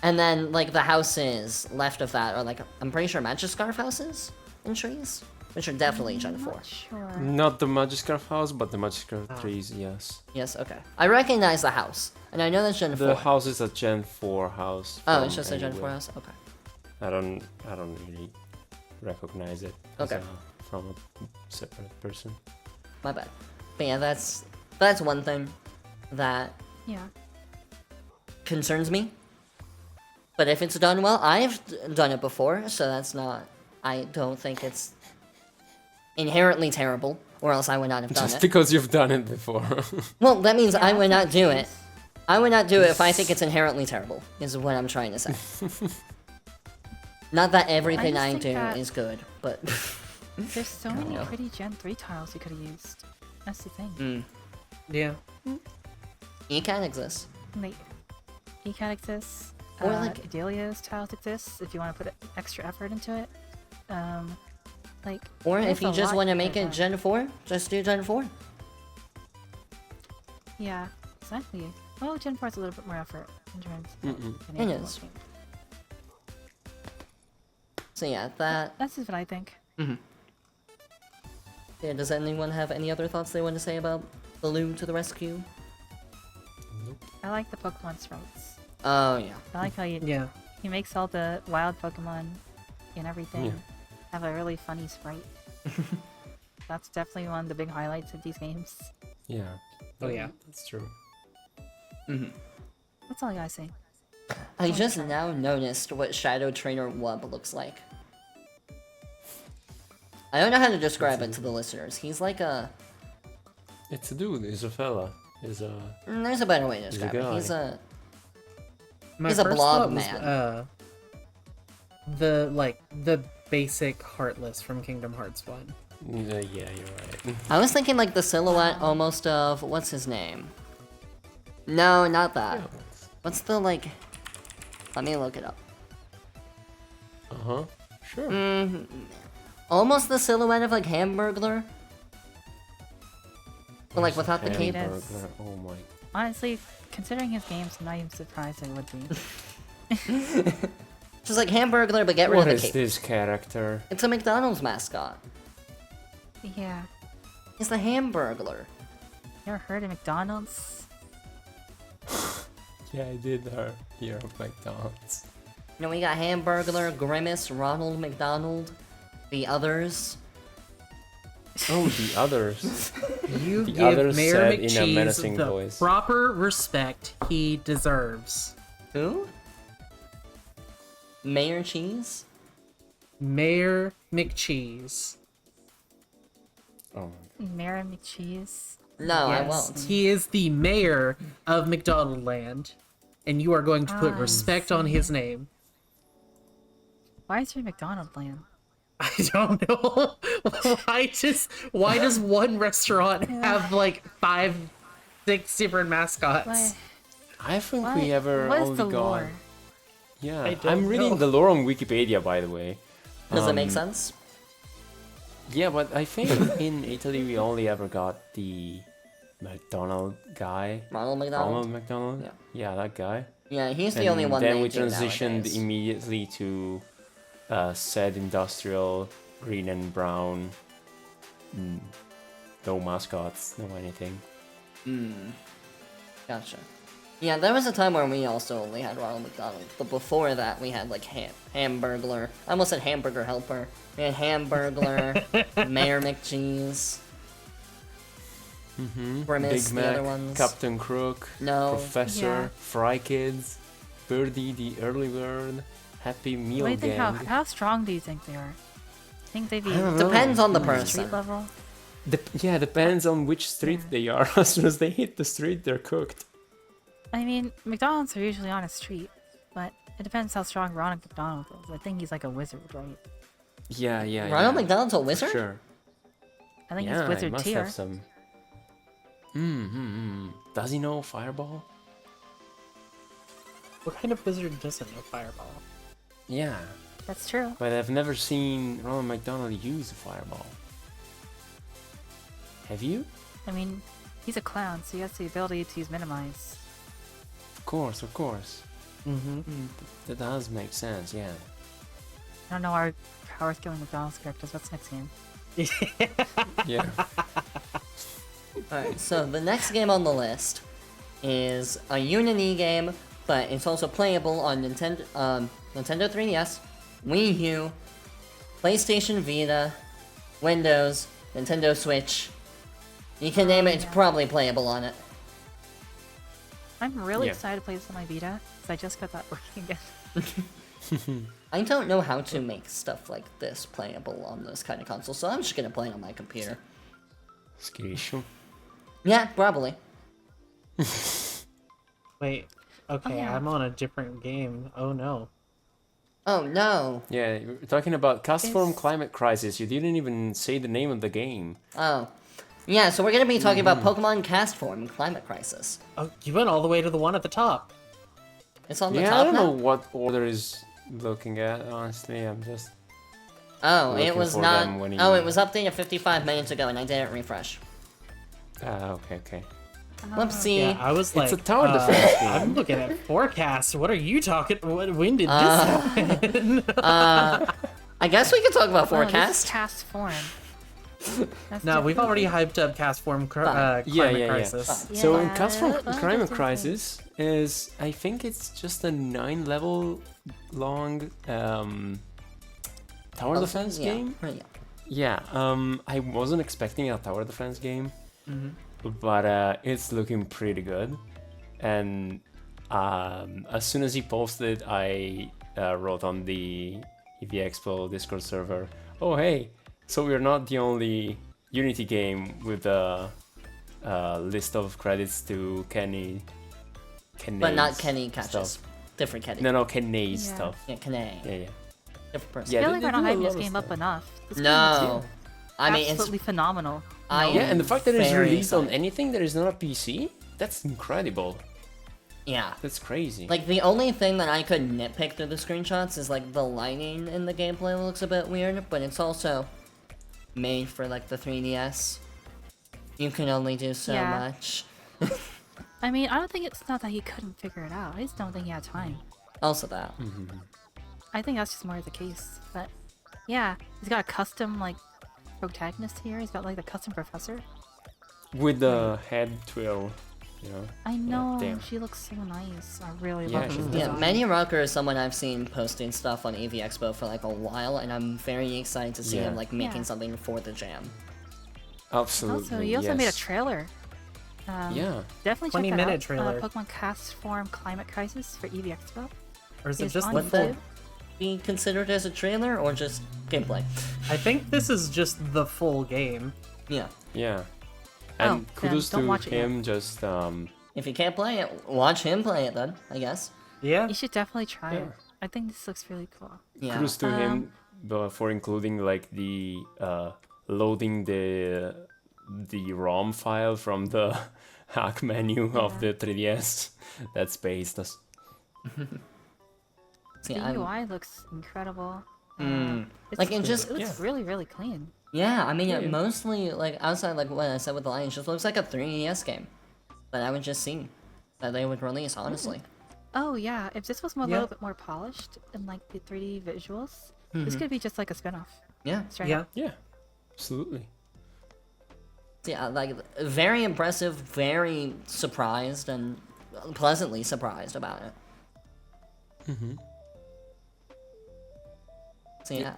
And then like the houses left of that are like, I'm pretty sure Magikarp houses in trees, which are definitely Gen 4. Not sure. Not the Magikarp house, but the Magikarp trees. Yes. Yes, okay. I recognize the house, and I know that's Gen 4. The house is a Gen 4 house. Oh, from it's just a Gen 4 anywhere. house? Okay. I don't really recognize it as Okay. from a separate person. My bad. But yeah, that's one thing that Yeah. concerns me. But if it's done well, I've done it before, so that's not... I don't think it's inherently terrible, or else I would not have done Just it. because you've done it before. Well, that means Yeah, I would not that's do the it. case. I would not do it if I think it's inherently terrible, is what I'm trying to say. Not that everything I I, just do think that- is good, but... There's so many know. pretty Gen 3 tiles you could have used. That's the thing. Mm. Yeah. Ecan exists. Like, Ecat exists. Or, like- Delio's tiles exists if you want to put extra effort into it. Like, Or there's if you a just lot want to you make could it have. Gen 4, just do Gen 4. Yeah, exactly. Well, Gen 4 is a little bit more effort in terms of Mm-mm. depending It on what is. game. So yeah, that. That's just what I think. Yeah, does anyone have any other thoughts they want to say about Baloo to the rescue? I like the Pokemon sprites. Oh yeah. I like how Yeah. he makes all the wild Pokemon and everything Yeah. have a really funny sprite. That's definitely one of the big highlights of these games. Yeah. Oh, yeah. That's true. That's all I gotta say. I just now noticed what Shadow Trainer Wub looks like. I don't know how to describe it to the listeners. He's like a. It's a dude. He's a fella. He's a. There's a better way to He's a describe it. guy. He's a. My He's a first blob thought was, man. the basic Heartless from Kingdom Hearts 1. Yeah, you're right. I was thinking like the silhouette almost of what's his name? No, not that. What's the like? Let me look it up. Sure. Almost the silhouette of like Hamburglar, but like without the cape. Hamburg- Hamburglar. Oh my. Honestly, considering his games, I'm not even surprised I would be. Just like Hamburglar, but get rid What of is the cape. this character? It's a McDonald's mascot. Yeah. He's the Hamburglar. You ever heard of McDonald's? Yeah, I did hear of McDonald's. You know, we got Hamburglar, Grimace, Ronald McDonald, the others. Oh, the others. You The give others Mayor said in a McCheese menacing the voice. proper respect he deserves. Who? Mayor Cheese? Mayor McCheese. Oh. Mara McCheese? No, I Yes, won't. he is the mayor of McDonald Land, and you are going to put Ah, respect on his name. Why is there McDonald Land? I don't know. Why does one restaurant have like 5, 6 different mascots? Why? I think Why? we ever What is only the got. lore? Yeah, I don't I'm reading know. the lore on Wikipedia, by the way. Does it make Um, sense? Yeah, but I think in Italy we only ever got the McDonald guy. Ronald McDonald? Ronald McDonald? Yeah. Yeah, that guy. Yeah, he's the And only one then they we do transitioned nowadays. immediately to said industrial, green and brown. No mascots, no anything. Gotcha. Yeah, there was a time where we also only had Ronald McDonald, but before that we had like Hamburglar. I almost said Hamburger Helper. We had Hamburglar, Mayor McCheese, Grimace, Big the other Mac, ones. Captain Crook, No. Professor, Yeah. Fry Kids, Birdie the Early Bird, Happy Meal What do you think? Gang. How strong do you think they are? Think they'd be I don't know. Depends on the street person. level? Yeah, depends on which street they are. As soon as they hit the street, they're cooked. I mean, McDonald's are usually on a street, but it depends how strong Ronald McDonald is. I think he's like a wizard, right? Yeah, Ronald yeah. McDonald's a For wizard? sure. I think Yeah, he's he wizard must tier. have some. Does he know Fireball? What kind of wizard doesn't know Fireball? Yeah, That's true. but I've never seen Ronald McDonald use a Fireball. Have you? I mean, he's a clown, so he has the ability to use minimize. Of course, of course. Mm-hmm. That does make sense, yeah. I don't know our power scaling McDonald's characters. What's next game? Yeah. Alright, so the next game on the list is a Unity game, but it's also playable on Nintendo 3DS, Wii U, PlayStation Vita, Windows, Nintendo Switch. You can name it, it's probably playable on it. I'm really Yeah. excited to play this on my Vita, because I just got that working again. I don't know how to make stuff like this playable on this kind of console, so I'm just gonna play it on my computer. Skisho. Yeah, probably. Wait. Okay, yeah. I'm on a different game. Oh no. Oh no. Yeah, we're talking about Castform It's- Climate Crisis. You didn't even say the name of the game. Oh. Yeah, so we're gonna be talking about Pokemon Cast Form Climate Crisis. Oh, you went all the way to the one at the top. It's on the Yeah, I top don't now? know what order is looking at, honestly. I'm just... Oh, it looking was for not. them when Oh, you- it was updated 55 minutes ago, and I didn't refresh. Okay. Whoopsie. Yeah, I was like, It's a tower defense game. I'm looking at forecast. What are you talking? When did this happen? I guess we can talk about Oh, this is forecast. cast form. That's No, we've different. already hyped up Cast Form Climate Yeah. Crisis. So in Yeah, Cosmic well, Climate that's okay. Crisis is, I think it's just a 9-level long tower defense yeah. game. Yeah. Yeah, I wasn't expecting a tower defense game, but it's looking pretty good. And as soon as he posted, I wrote on the Eevee Expo Discord server, oh hey, so we're not the only Unity game with a list of credits to Kenny's But not Kenny Catches. stuff. Different Kenny. No, Kenny's Yeah. stuff. Yeah, Kenny. Yeah. Different person. Yeah, I feel they- like they we're not do a hyping lot this of game up stuff. enough. This game No. is I mean, absolutely phenomenal. I Yeah, and the fact that it's very released on excited. anything that is not a PC, that's incredible. Yeah. That's crazy. Like, the only thing that I could nitpick through the screenshots is, like, the lighting in the gameplay looks a bit weird, but it's also made for, like, the 3DS. You can only do so Yeah. much. I mean, I don't think it's not that he couldn't figure it out. I just don't think he had time. Also that. I think that's just more the case. But yeah, he's got a custom like protagonist here. He's got like the custom professor. With the head twirl, you know. I know damn. she looks so nice. I really Yeah, love she's her nice. Yeah, design. Manny Rocker is someone I've seen posting stuff on Eevee Expo for, like, a while, and I'm very excited to see Yeah. him, like, making Yeah. something for the jam. Absolutely. Also, he also made a yes. trailer. Yeah. Definitely check 20-minute that out. trailer. Pokemon Cast Form Climate Crisis for Eevee Expo. Or is it Is just on the Would that full? be considered as a trailer, or just gameplay? I think this is just the full game. Yeah. Yeah. And then kudos don't to watch it yet. him just If you can't play it, watch him play it then, I guess. Yeah. You should definitely try Yeah. it. I think this looks really cool. Yeah. kudos to him for including like the loading the ROM file from the hack menu of the 3DS. That spaced us. See, The I'm- UI looks incredible. It's, Like, it just- it looks yeah. really, really clean. Yeah, I mean, Yeah, it yeah. mostly, like, outside, like, what I said with the line, it just looks like a 3DS game. That I would just see that they would release, honestly. Oh yeah, if this was a Yeah. little bit more polished and like the 3D visuals, this could be just like a spin-off. Yeah. Straight Yeah. up. Yeah. Absolutely. Yeah, like, very impressive, very surprised, and pleasantly surprised about it. So, yeah.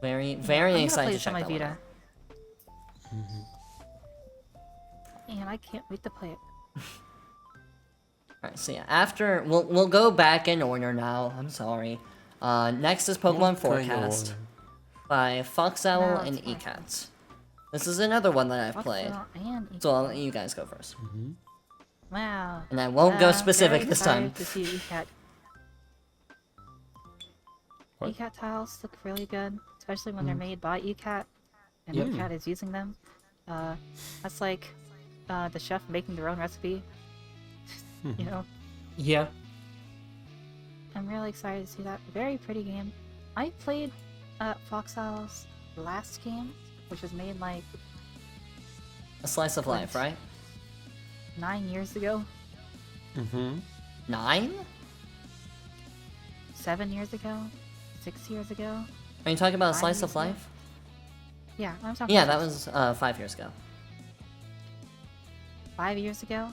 Very, very I'm gonna excited play to this on check my that one Vita. out. And I can't wait to play it. Alright, so yeah, after, we'll go back in order now, I'm sorry. Next is Pokemon What kind of Forecast order? by Foxowl No, and it's fine. Ecat. This is another one that I've played, Foxtail and so I'll let you guys go first. Wow. And I won't go I'm specific very this time. excited to see ECAT. What? ECAT tiles look really good, especially when they're made by ECAT and Yep. ECAT is using them. That's like the chef making their own recipe. You know, Yeah. I'm really excited to see that. Very pretty game. I played Foxowl's last game, which was made like A slice of life, right? 9 years ago, 9? 7 years ago, 6 years ago. Are you talking about a 5 slice of years ago? life? Yeah, I'm talking. Yeah, about that was 5 years ago. 5 years ago.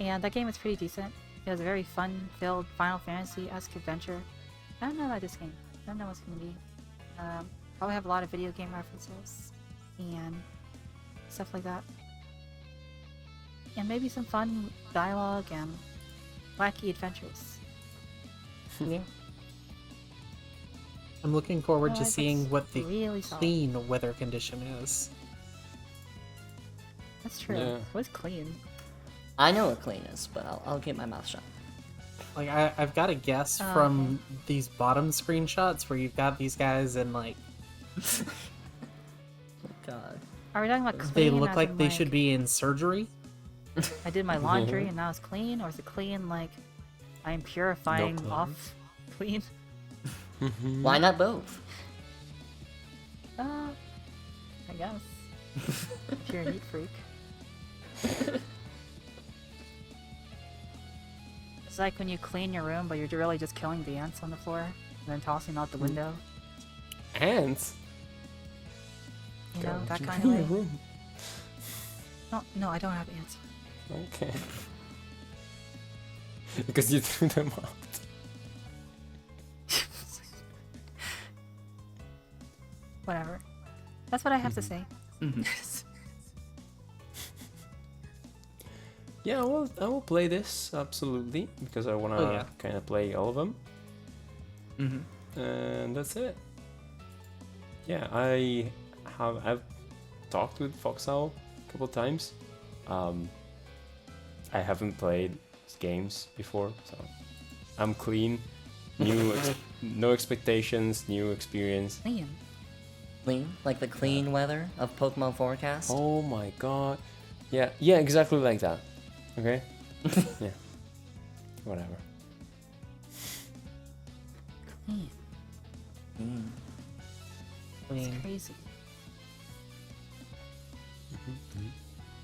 And that game was pretty decent. It was a very fun-filled Final Fantasy-esque adventure. I don't know about this game. I don't know what's gonna be. Probably have a lot of video game references and stuff like that. And maybe some fun dialogue and wacky adventures. Yeah. I'm looking forward to Otherwise, seeing it's what the really solid. clean weather condition is. That's true. Yeah. What's clean? I know what clean is, but I'll keep my mouth shut. Like I've got a guess Oh, from these bottom screenshots where you've got these guys in like god. Are we talking about clean? They look as like in, they should be in surgery. I did my laundry and now it's clean, or is it clean like I'm purifying clothes. off clean? Why not both? I guess. If you're a neat freak. It's like when you clean your room, but you're really just killing the ants on the floor and then tossing them out the window. Ants? You know, that Don't kind you of clean way. your room? No, I don't have ants. Okay. Because you threw them out. Whatever. That's what I have to say. Yeah, well, I will play this absolutely because I wanna Oh, yeah. kind of play all of them, Mm-hmm. and that's it. Yeah, I've talked with Foxowl a couple times. I haven't played games before, so I'm clean. No expectations, new experience. Clean. Clean? Like the clean weather of Pokemon Forecast? Oh my god. Yeah, exactly like that. Okay? Yeah. Whatever. Clean. It's crazy.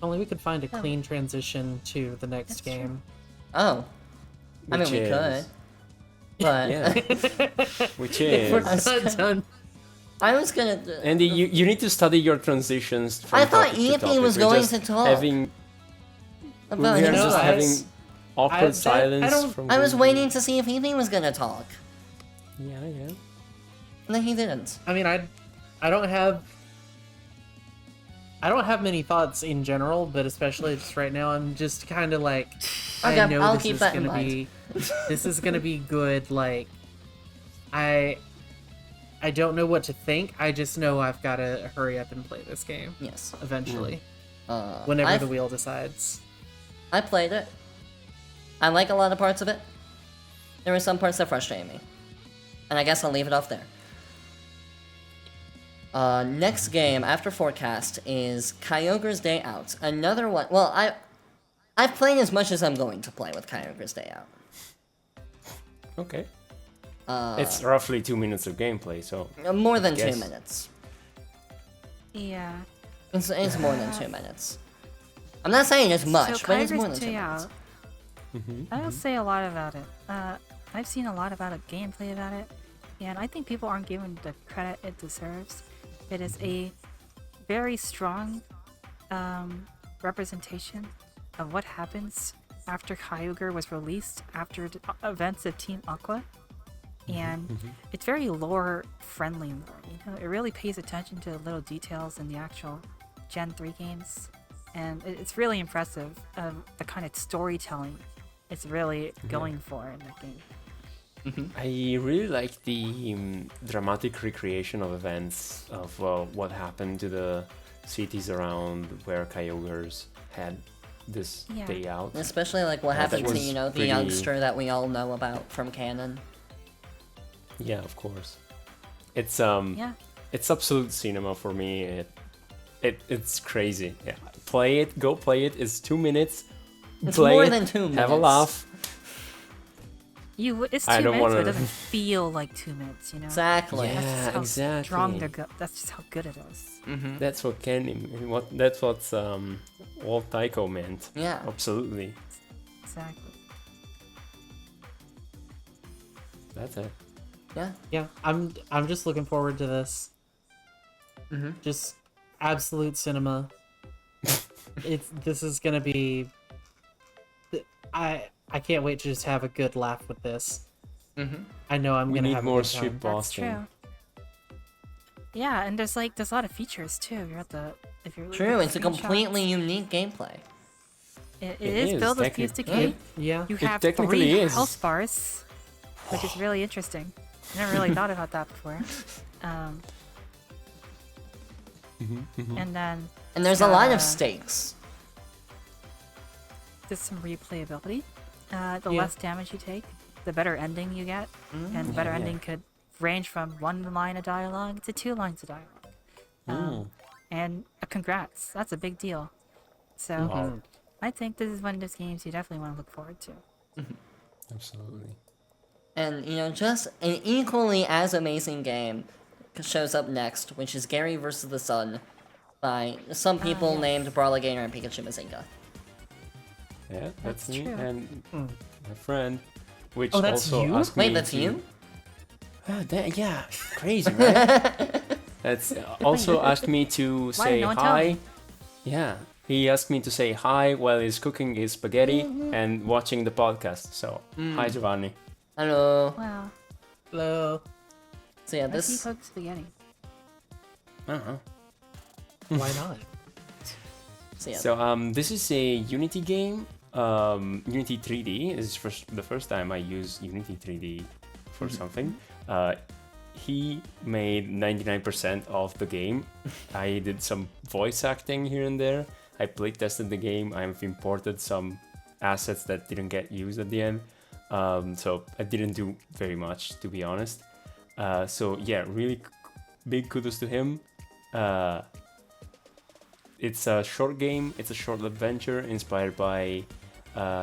Only we could find a clean transition to the next That's true. game. Oh. I mean, Which we is- could. But Yeah. Which If we're is... not done. I was gonna. Andy, you need to study your transitions from I thought topic to Eevee topic. was We're going just to talk Having, about we are his just No, I- having awkward I silence don't- from I was Google. waiting to see if Eevee was gonna talk. Yeah. And then he didn't. I mean, I don't have many thoughts in general, but especially just right now, I'm just kind of like, Okay, I know I'll this keep is that in gonna be, this is gonna be good. Like, I don't know what to think. I just know I've got to hurry up and play this game Yes. eventually, whenever I've- the wheel decides. I played it. I like a lot of parts of it. There were some parts that frustrated me. And I guess I'll leave it off there. Next game after Forecast is Kyogre's Day Out. Another one. Well, I've played as much as I'm going to play with Kyogre's Day Out. Okay. It's roughly 2 minutes of gameplay, so More than guess. 2 minutes. Yeah. It's more than 2 minutes. I'm not saying it's much, So but it's Kyogre's more than 2 Day minutes. Out. I don't say a lot about it. I've seen a lot about it, gameplay about it, and I think people aren't giving the credit it deserves. It is a very strong representation of what happens after Kyogre was released after the events of Team Aqua. And it's very lore friendly lore, you know, it really pays attention to the little details in the actual Gen 3 games, and it's really impressive the kind of storytelling it's really going for in that game. I really like the dramatic recreation of events of what happened to the cities around where Kyogres had this Yeah. day out. Especially like what That happened to, was the pretty- youngster that we all know about from canon. Yeah, of course. It's Yeah. it's absolute cinema for me. It's crazy. Yeah, play it. Go play it. It's 2 minutes. It's play more it, than 2 minutes. Have a laugh. It's I 2 don't minutes, but wanna- it doesn't feel like 2 minutes, you know? Exactly. Yeah. That's just how exactly. strong they're that's just how good it is. That's what That's what's Walt Tycho meant. Yeah. Absolutely. Exactly. That's it. Yeah. Yeah, I'm just looking forward to this. Just absolute cinema. This is gonna be. I can't wait to just have a good laugh with this. I know I'm We gonna need have more a good time. ship That's Boston. true. Yeah, and there's a lot of features too. If you're True, it's a screenshots, completely unique gameplay. It is, is built with technically. PSDK. Yeah. You It have technically 3 is. health bars, which is really interesting. I never really thought about that before. And then And there's a lot Uh, of stakes. there's some replayability. The Yeah. less damage you take, the better ending you get, and the better Yeah. ending could range from 1 line of dialogue to 2 lines of dialogue. and congrats. That's a big deal. So Wow. I think this is one of those games you definitely want to look forward to. Absolutely. And, just an equally as amazing game shows up next, which is Gary vs. the Sun by some people yes. named Brawler Gamer and Pikachu Mazinga. Yeah, that's That's me true. and my friend, which Oh, that's also you? asked me Wait, that's to... you? Yeah, crazy, right? That's also asked me to say no one tell hi. me? Yeah, he asked me to say hi while he's cooking his spaghetti and watching the podcast. So, hi Giovanni. Hello. Wow. Hello. So yeah, Why does he this... cook spaghetti? I don't know. Why not? So yeah, So this is a Unity game. Unity 3D this is the first time I use Unity 3D for something. He made 99% of the game. I did some voice acting here and there. I play tested the game. I've imported some assets that didn't get used at the end. So I didn't do very much, to be honest. So yeah, really big kudos to him. It's a short game. It's a short adventure inspired by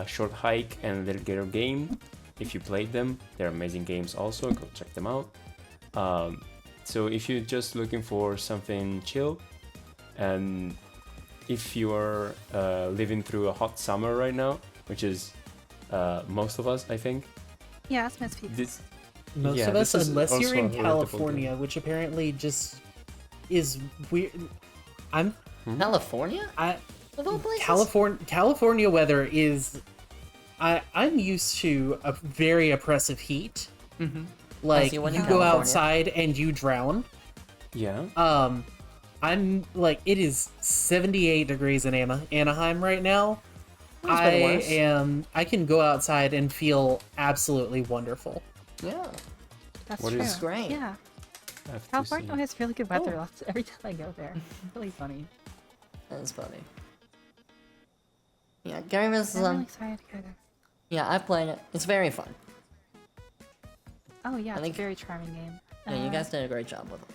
Short Hike and Little Gator Game. If you played them, they're amazing games also. Go check them out. So if you're just looking for something chill, and if you are living through a hot summer right now, which is most of us, I think. Yeah, that's most people. Most Yeah, of us, this is unless also you're a in relatable California, which apparently just is weird. California? Of all places? California weather is. I'm used to a very oppressive heat. Like you went you to go California. outside and you drown. Yeah. I'm like it is 78 degrees in Anaheim right now. It's been worse. I can go outside and feel absolutely wonderful. Yeah. That's What true. is- Great. Yeah. I have to California see. has really good weather every time I go there. It's really funny. That's funny. Yeah, Gary vs. I'm really Sun. excited to go there. Yeah, I've played it. It's very fun. Oh yeah, it's think- a very charming game. Yeah, you guys did a great job with it.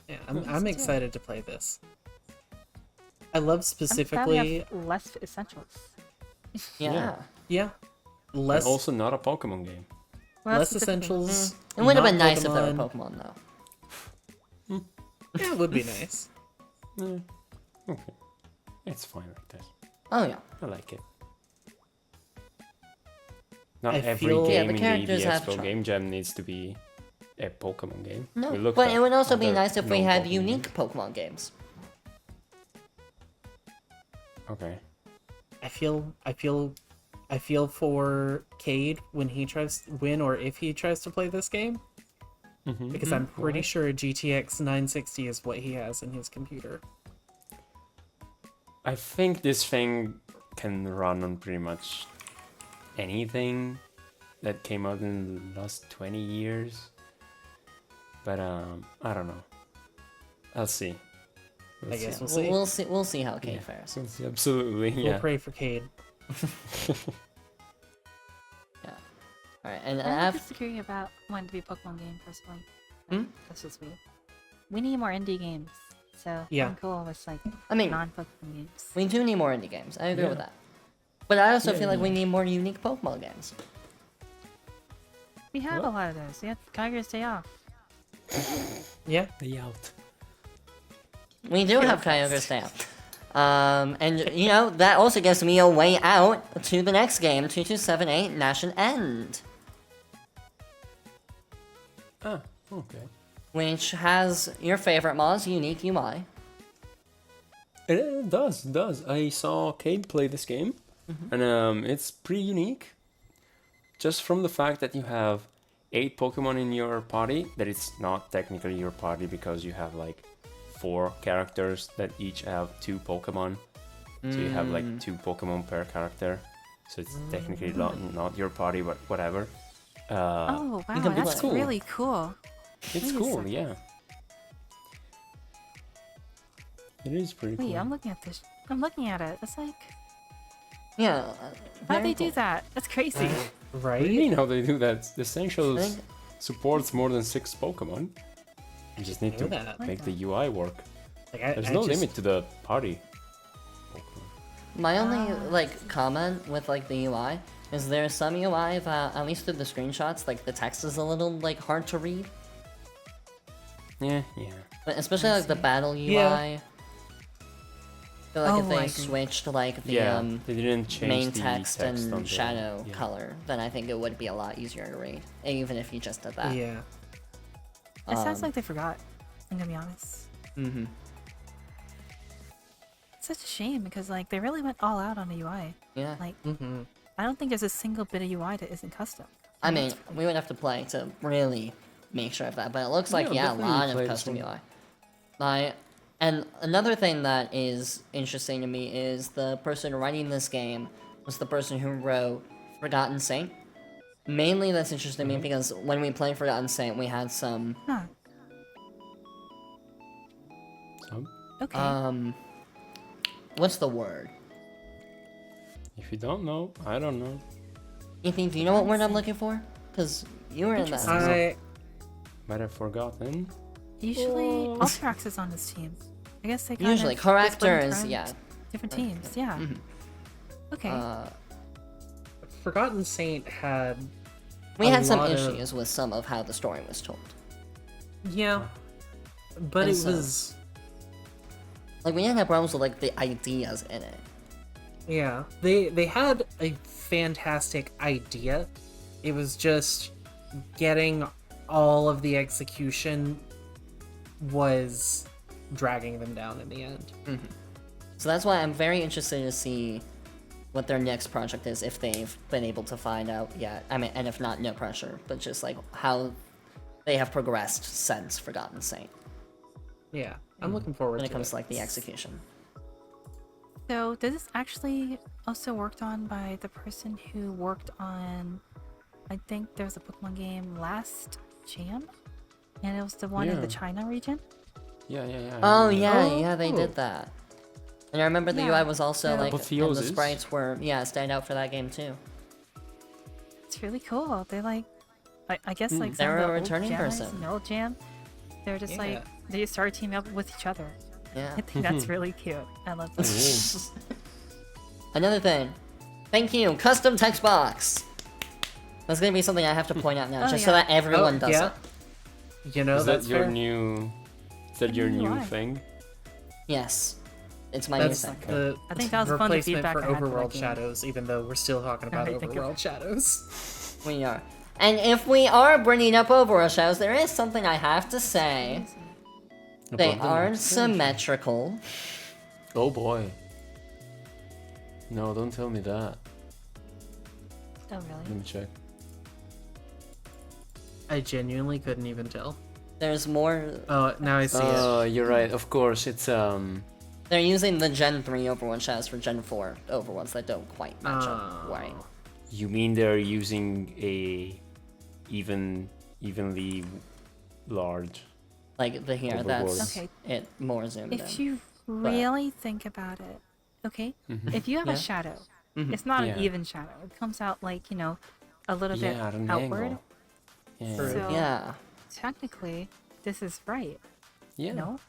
Yeah, Let's I'm do it. excited to play this. I love I'm specifically, glad we have less essentials. Yeah. yeah, less And also not a Pokemon game. Well, less that's the difference. essentials. It would have not been nice if there were Pokemon, though. Yeah, it would be nice. Okay. It's fine like this. Oh, yeah. I like it. Not I every feel- Yeah, game the in the characters Eevee have Expo charm. Game Jam needs to be a Pokemon game. No, We looked but at it would also be other nice if we had non-Pokemon unique Pokemon games. games. Okay. I feel for Cade when he tries or if he tries to play this game. Because I'm pretty sure a GTX 960 is what he has in his computer. I think this thing can run on pretty much anything that came out in the last 20 years. But I don't know. I'll see. I guess we'll We'll, see. we'll see how Kate fares. We'll see. Absolutely, We'll yeah. pray for Cade. Yeah. Alright, and I after... disagree about wanting to be a Pokemon game personally. Hmm? That's just me. We need more indie games. So Yeah. I'm cool with like I mean, non-Pokemon games. we do need more indie games. I agree Yeah. with that. But I also Yeah, feel like we yeah. need more unique Pokemon games. We have What? a lot of those. We have Congress Day Off. Yeah. Day out. We do have Kyogre Stamp. And, that also gives me a way out to the next game, 2278 Nation End. Ah, okay. Which has your favorite mods, unique UI. It does. I saw Cade play this game, and it's pretty unique. Just from the fact that you have 8 Pokemon in your party, that it's not technically your party because you have like 4 characters that each have 2 Pokemon. So you have like 2 Pokemon per character. So it's technically not your party, but whatever. Oh wow, can be that's cool. really cool. It's Wait a cool, second. yeah. It is pretty Wait, cool. I'm looking at this. I'm looking at it. It's like, Yeah. why'd very they cool. do that? That's crazy. What do Right? you mean how they do that? The Essentials I think- supports more than 6 Pokemon. You just need to know that. make the UI work. Like There's no limit to the party. My only like comment with like the UI is there's some UI that, at least through the screenshots, like the text is a little like hard to read. Yeah. But especially like the battle UI. Yeah. I feel like if Oh, they I see. switched like the They didn't change main the text and on the- shadow yeah. color, then I think it would be a lot easier to read, even if you just did that. Yeah. It sounds like they forgot. I'm gonna be honest. Mm-hmm. It's such a shame because like they really went all out on the UI. Yeah. Like Mm-hmm. I don't think there's a single bit of UI that isn't custom. I mean, we would have to play to really make sure of that, but it looks like, Yeah, a definitely lot of play custom some. UI. And another thing that is interesting to me is the person writing this game was the person who wrote Forgotten Saint. Mainly that's interesting to me because when we played Forgotten Saint, we had some, Huh. So, Okay. what's the word? if you don't know, I don't know. Ethan, do you know what word I'm looking for? Because you were in that. I Might have forgotten. Usually, Ultrax is on this team. I guess they kind Usually, of split and correctors, turned yeah. different teams. Yeah. Mhm. Okay. Forgotten Saint had We a had some lot of- issues with some of how the story was told. yeah, but And it so- was Like, we didn't have problems with, like, the ideas in it. yeah. They had a fantastic idea. It was just getting all of the execution was dragging them down in the end. So that's why I'm very interested to see what their next project is, if they've been able to find out yet. I mean, and if not, no pressure, but just, like, how they have progressed since Forgotten Saint Yeah, I'm looking forward when to it comes it. to, like, the execution. So this is actually also worked on by the person who worked on, I think there's a Pokemon game last Jam, and it was the one in the Yeah. China region. Yeah. I Oh, remember. yeah, they Oh. did that. And I remember the Yeah, UI was also, so- like, and the Apotheosis. sprites were, yeah, stand out for that game, too. It's really cool. They like, I guess like They're some of a the returning old jammers person. in the old Jam, they're just Yeah. like they started teaming up with each other. Yeah. I think that's really cute. I love that. Another thing. Thank you, custom text box. That's gonna be something I have to point out now, Oh, just so yeah. that everyone does yeah. it. You know, Is that that's your fair. new? Is that your new new UI. thing? Yes. It's my That's new thing. the I think that was fun, the replacement feedback for I had for that Overworld game. Shadows, even though we're still talking about Alright, thank you. Overworld Shadows. We are. And if we are bringing up Overworld Shadows, there is something I have to say. They About the aren't next version. symmetrical. Oh boy. No, don't tell me that. Oh Let really? me check. I genuinely couldn't even tell. There's more. Oh, now I see it. Oh, you're right. Of course, it's They're using the Gen 3 Overworld Shadows for Gen 4 Overworlds that don't quite match up Oh. right. You mean they're using a evenly large? Like the here, Overworlds. that's Okay. it more zoomed If in. you really think about it, okay, if you have Yeah. a shadow, Mhm. it's not Yeah. an even shadow. It comes out like a little bit Yeah, at an outward. angle. Yeah. True. So Yeah. technically, this is right. Yeah. No?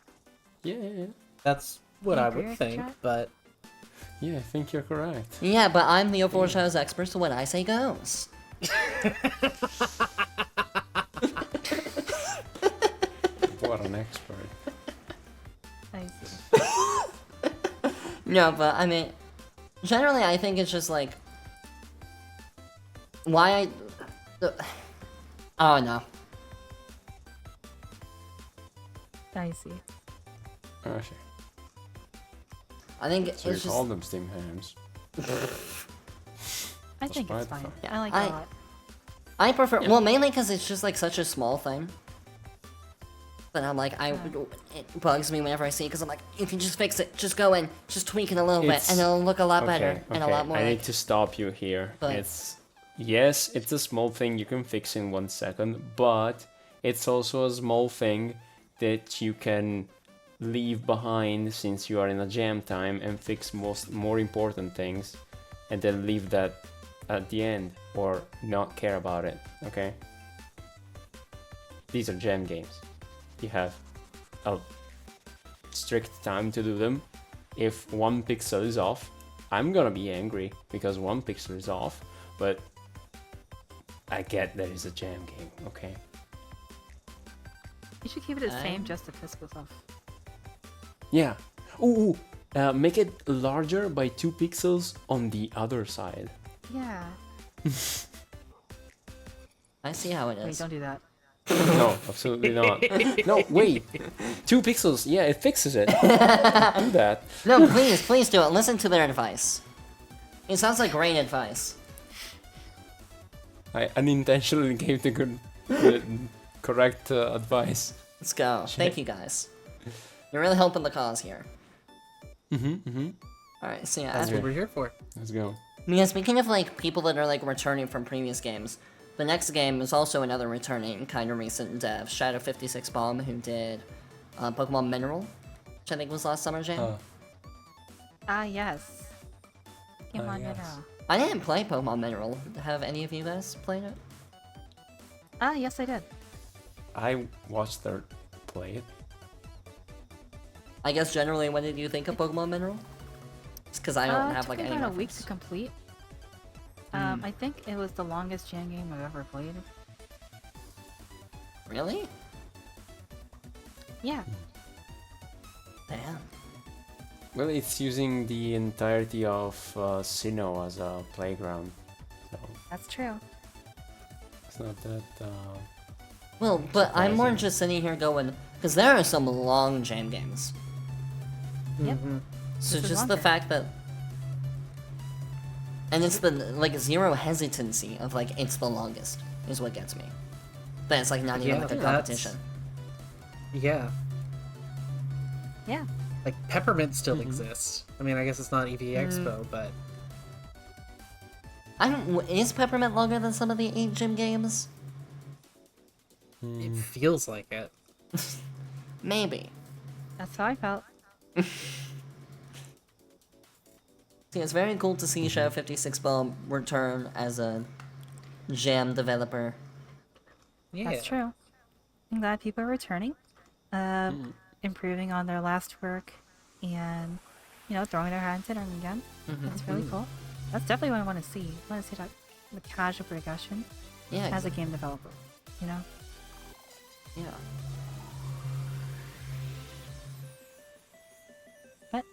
Yeah. That's what You I agree would with think, that? but Yeah, I think you're correct. Yeah, but I'm the Overworld Shadows expert, so what I say goes. What an expert. I see. No, but I mean, generally, I think it's just like why oh no. I see. Oh, sure. I think So you it's call just them steam hams. I think right it's fine. fine. I like it a I- lot. I prefer well mainly because it's just like such a small thing. But I'm like it bugs me whenever I see it because I'm like you can just fix it, just go in, just tweak it a little bit, It's- and it'll look a lot Okay, better and a okay, lot more. I like, need to stop you here. But- Yes, it's a small thing you can fix in 1 second, but it's also a small thing that you can leave behind since you are in a jam time and fix more important things, and then leave that at the end or not care about it. Okay. These are jam games. You have a strict time to do them. If 1 pixel is off, I'm gonna be angry because 1 pixel is off, but I get that it's a jam game, okay? You should keep it the same, just the pixels off. Yeah. Ooh, make it larger by 2 pixels on the other side. Yeah. I see how it Wait, is. don't do that. No, absolutely not. No, wait. 2 pixels. Yeah, it fixes it. Do that. No, please do it. Listen to their advice. It sounds like great advice. I unintentionally gave the correct advice. Let's go. Thank you guys. You're really helping the cause here. Alright, so yeah, That's what we're here for. Let's go. yeah, speaking of like people that are like returning from previous games, the next game is also another returning kind of recent dev, Shadow 56 Bomb, who did Pokemon Mineral, which I think was last Summer Jam. Ah, yes. Come on, yes. now. I didn't play Pokemon Mineral. Have any of you guys played it? Ah, yes, I did. I watched her play it. I guess generally, what did you think of Pokemon Mineral? It's because I don't have It like took me any about a week reference. to complete. I think it was the longest jam game I've ever played. Really? Yeah. Damn. Well, it's using the entirety of Sinnoh as a playground, so That's true. it's not that. Well, but I'm more Surprising. just sitting here going, because there are some long jam games. Yep. So This is just the longer. fact that, and it's the like zero hesitancy of like it's the longest is what gets me. That it's like not even Yeah, like a that's- competition. Yeah. Yeah. Like Peppermint still exists. I mean, I guess it's not Eevee Expo, but I don't. Is Peppermint longer than some of the 8 gym games? it feels like it. Maybe. That's how I felt. See, it's very cool to see Shadow 56 Bomb return as a jam developer. Yeah. That's true. I'm glad people are returning, improving on their last work, and throwing their hands in it again. That's really cool. That's definitely what I want to see. I want to see that the casual progression Yeah. as a game developer. You know. Yeah. But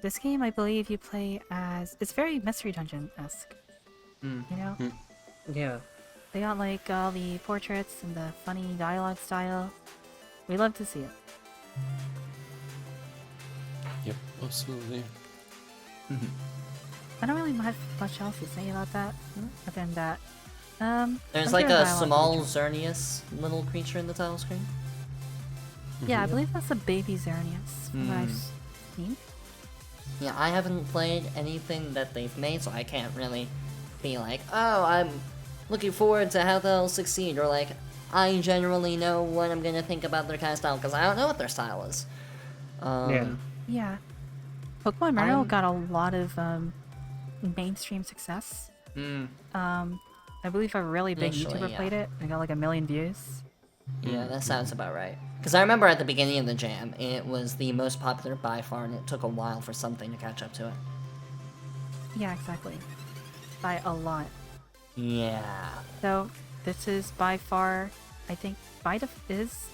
this game I believe you play as it's very Mystery Dungeon-esque. You know, Yeah. they got like all the portraits and the funny dialogue style. We love to see it. Yep, absolutely. I don't really have much else to say about that. Other than that, There's some like sort a of dialogue small feature. Xerneas little creature in the title screen. Yeah, I believe that's a baby Xerneas from what I've seen. Yeah, I haven't played anything that they've made, so I can't really be like, oh, I'm looking forward to how they'll succeed, or like, I generally know what I'm gonna think about their kind of style, because I don't know what their style is. Yeah. Yeah, Pokemon Mineral got a lot of mainstream success. I believe a really big Initially, YouTuber yeah. played it and got like 1 million views. Yeah, that sounds about right. Because I remember at the beginning of the jam, it was the most popular by far, and it took a while for something to catch up to it. Yeah, exactly. By a lot. Yeah. So this is by far, I think, is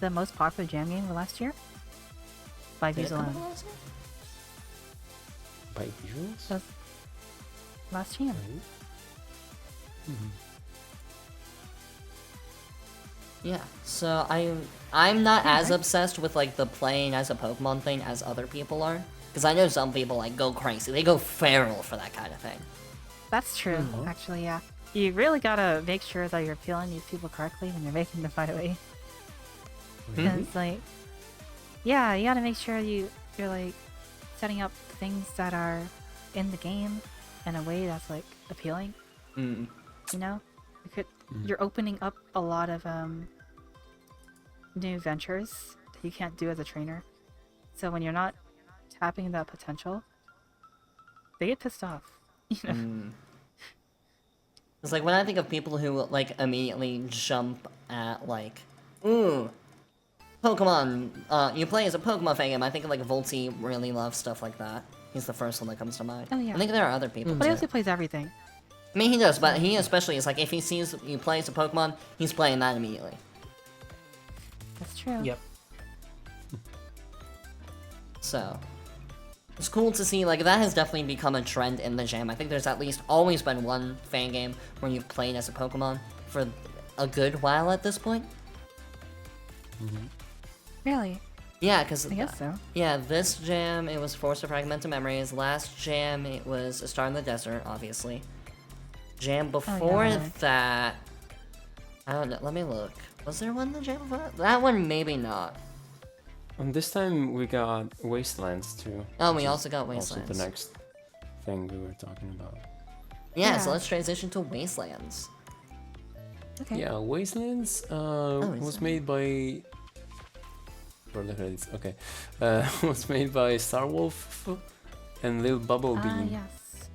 the most popular jam game of last year. By Did views it come alone. out last year? By visuals? That's last jam. Yeah, so I'm not as obsessed with like the playing as a Pokemon thing as other people are, because I know some people like go crazy, they go feral for that kind of thing. That's true, actually, yeah. You really gotta make sure that you're appealing these people correctly when you're making them fight away. And it's like, yeah, you gotta make sure you're like setting up things that are in the game in a way that's like appealing. You know, you're opening up a lot of new ventures that you can't do as a trainer. So when you're not tapping that potential, they get pissed off. You know. It's like when I think of people who like immediately jump at like, ooh, Pokemon. You play as a Pokemon fan game. I think like Volty really loves stuff like that. He's the first one that comes to mind. Oh, yeah. I think there are other people But he too. also plays everything. I mean, he does, but he especially is like if he sees you play as a Pokemon, he's playing that immediately. That's true. Yep. So it's cool to see, like, that has definitely become a trend in the jam. I think there's at least always been one fan game where you've played as a Pokemon for a good while at this point. Really? Yeah, because I guess so. yeah, this jam it was Force of Fragmented Memories. Last jam it was A Star in the Desert, obviously. Jam before really? that, I don't know. Let me look. Was there one in the jam before that? That one maybe not. And this time we got Wastelands too. Oh, we which is also got Also Wastelands. the next thing we were talking about. Yeah, so Yeah. let's transition to Wastelands. Okay. Yeah, Wastelands Wastelands. was made by. Or look at this. Okay, was made by Starwolf and Lil Bubblebee. Yes.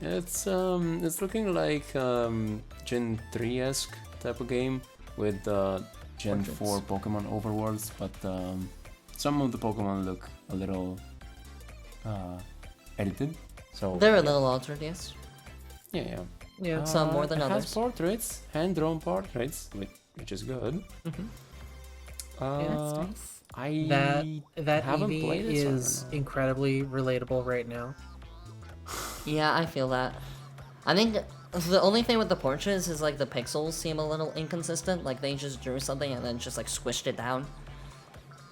It's looking like Gen 3-esque type of game with Gen Portraits. 4 Pokemon overworlds, but some of the Pokemon look a little edited. So They're a little altered, yes. yeah. Yeah. Some more than it others. has portraits, hand-drawn portraits, which is good. Yeah, that's nice. I That haven't Eevee played it, so I don't is know. incredibly relatable right now. Yeah, I feel that. I think the only thing with the portraits is like the pixels seem a little inconsistent. Like they just drew something and then just like squished it down.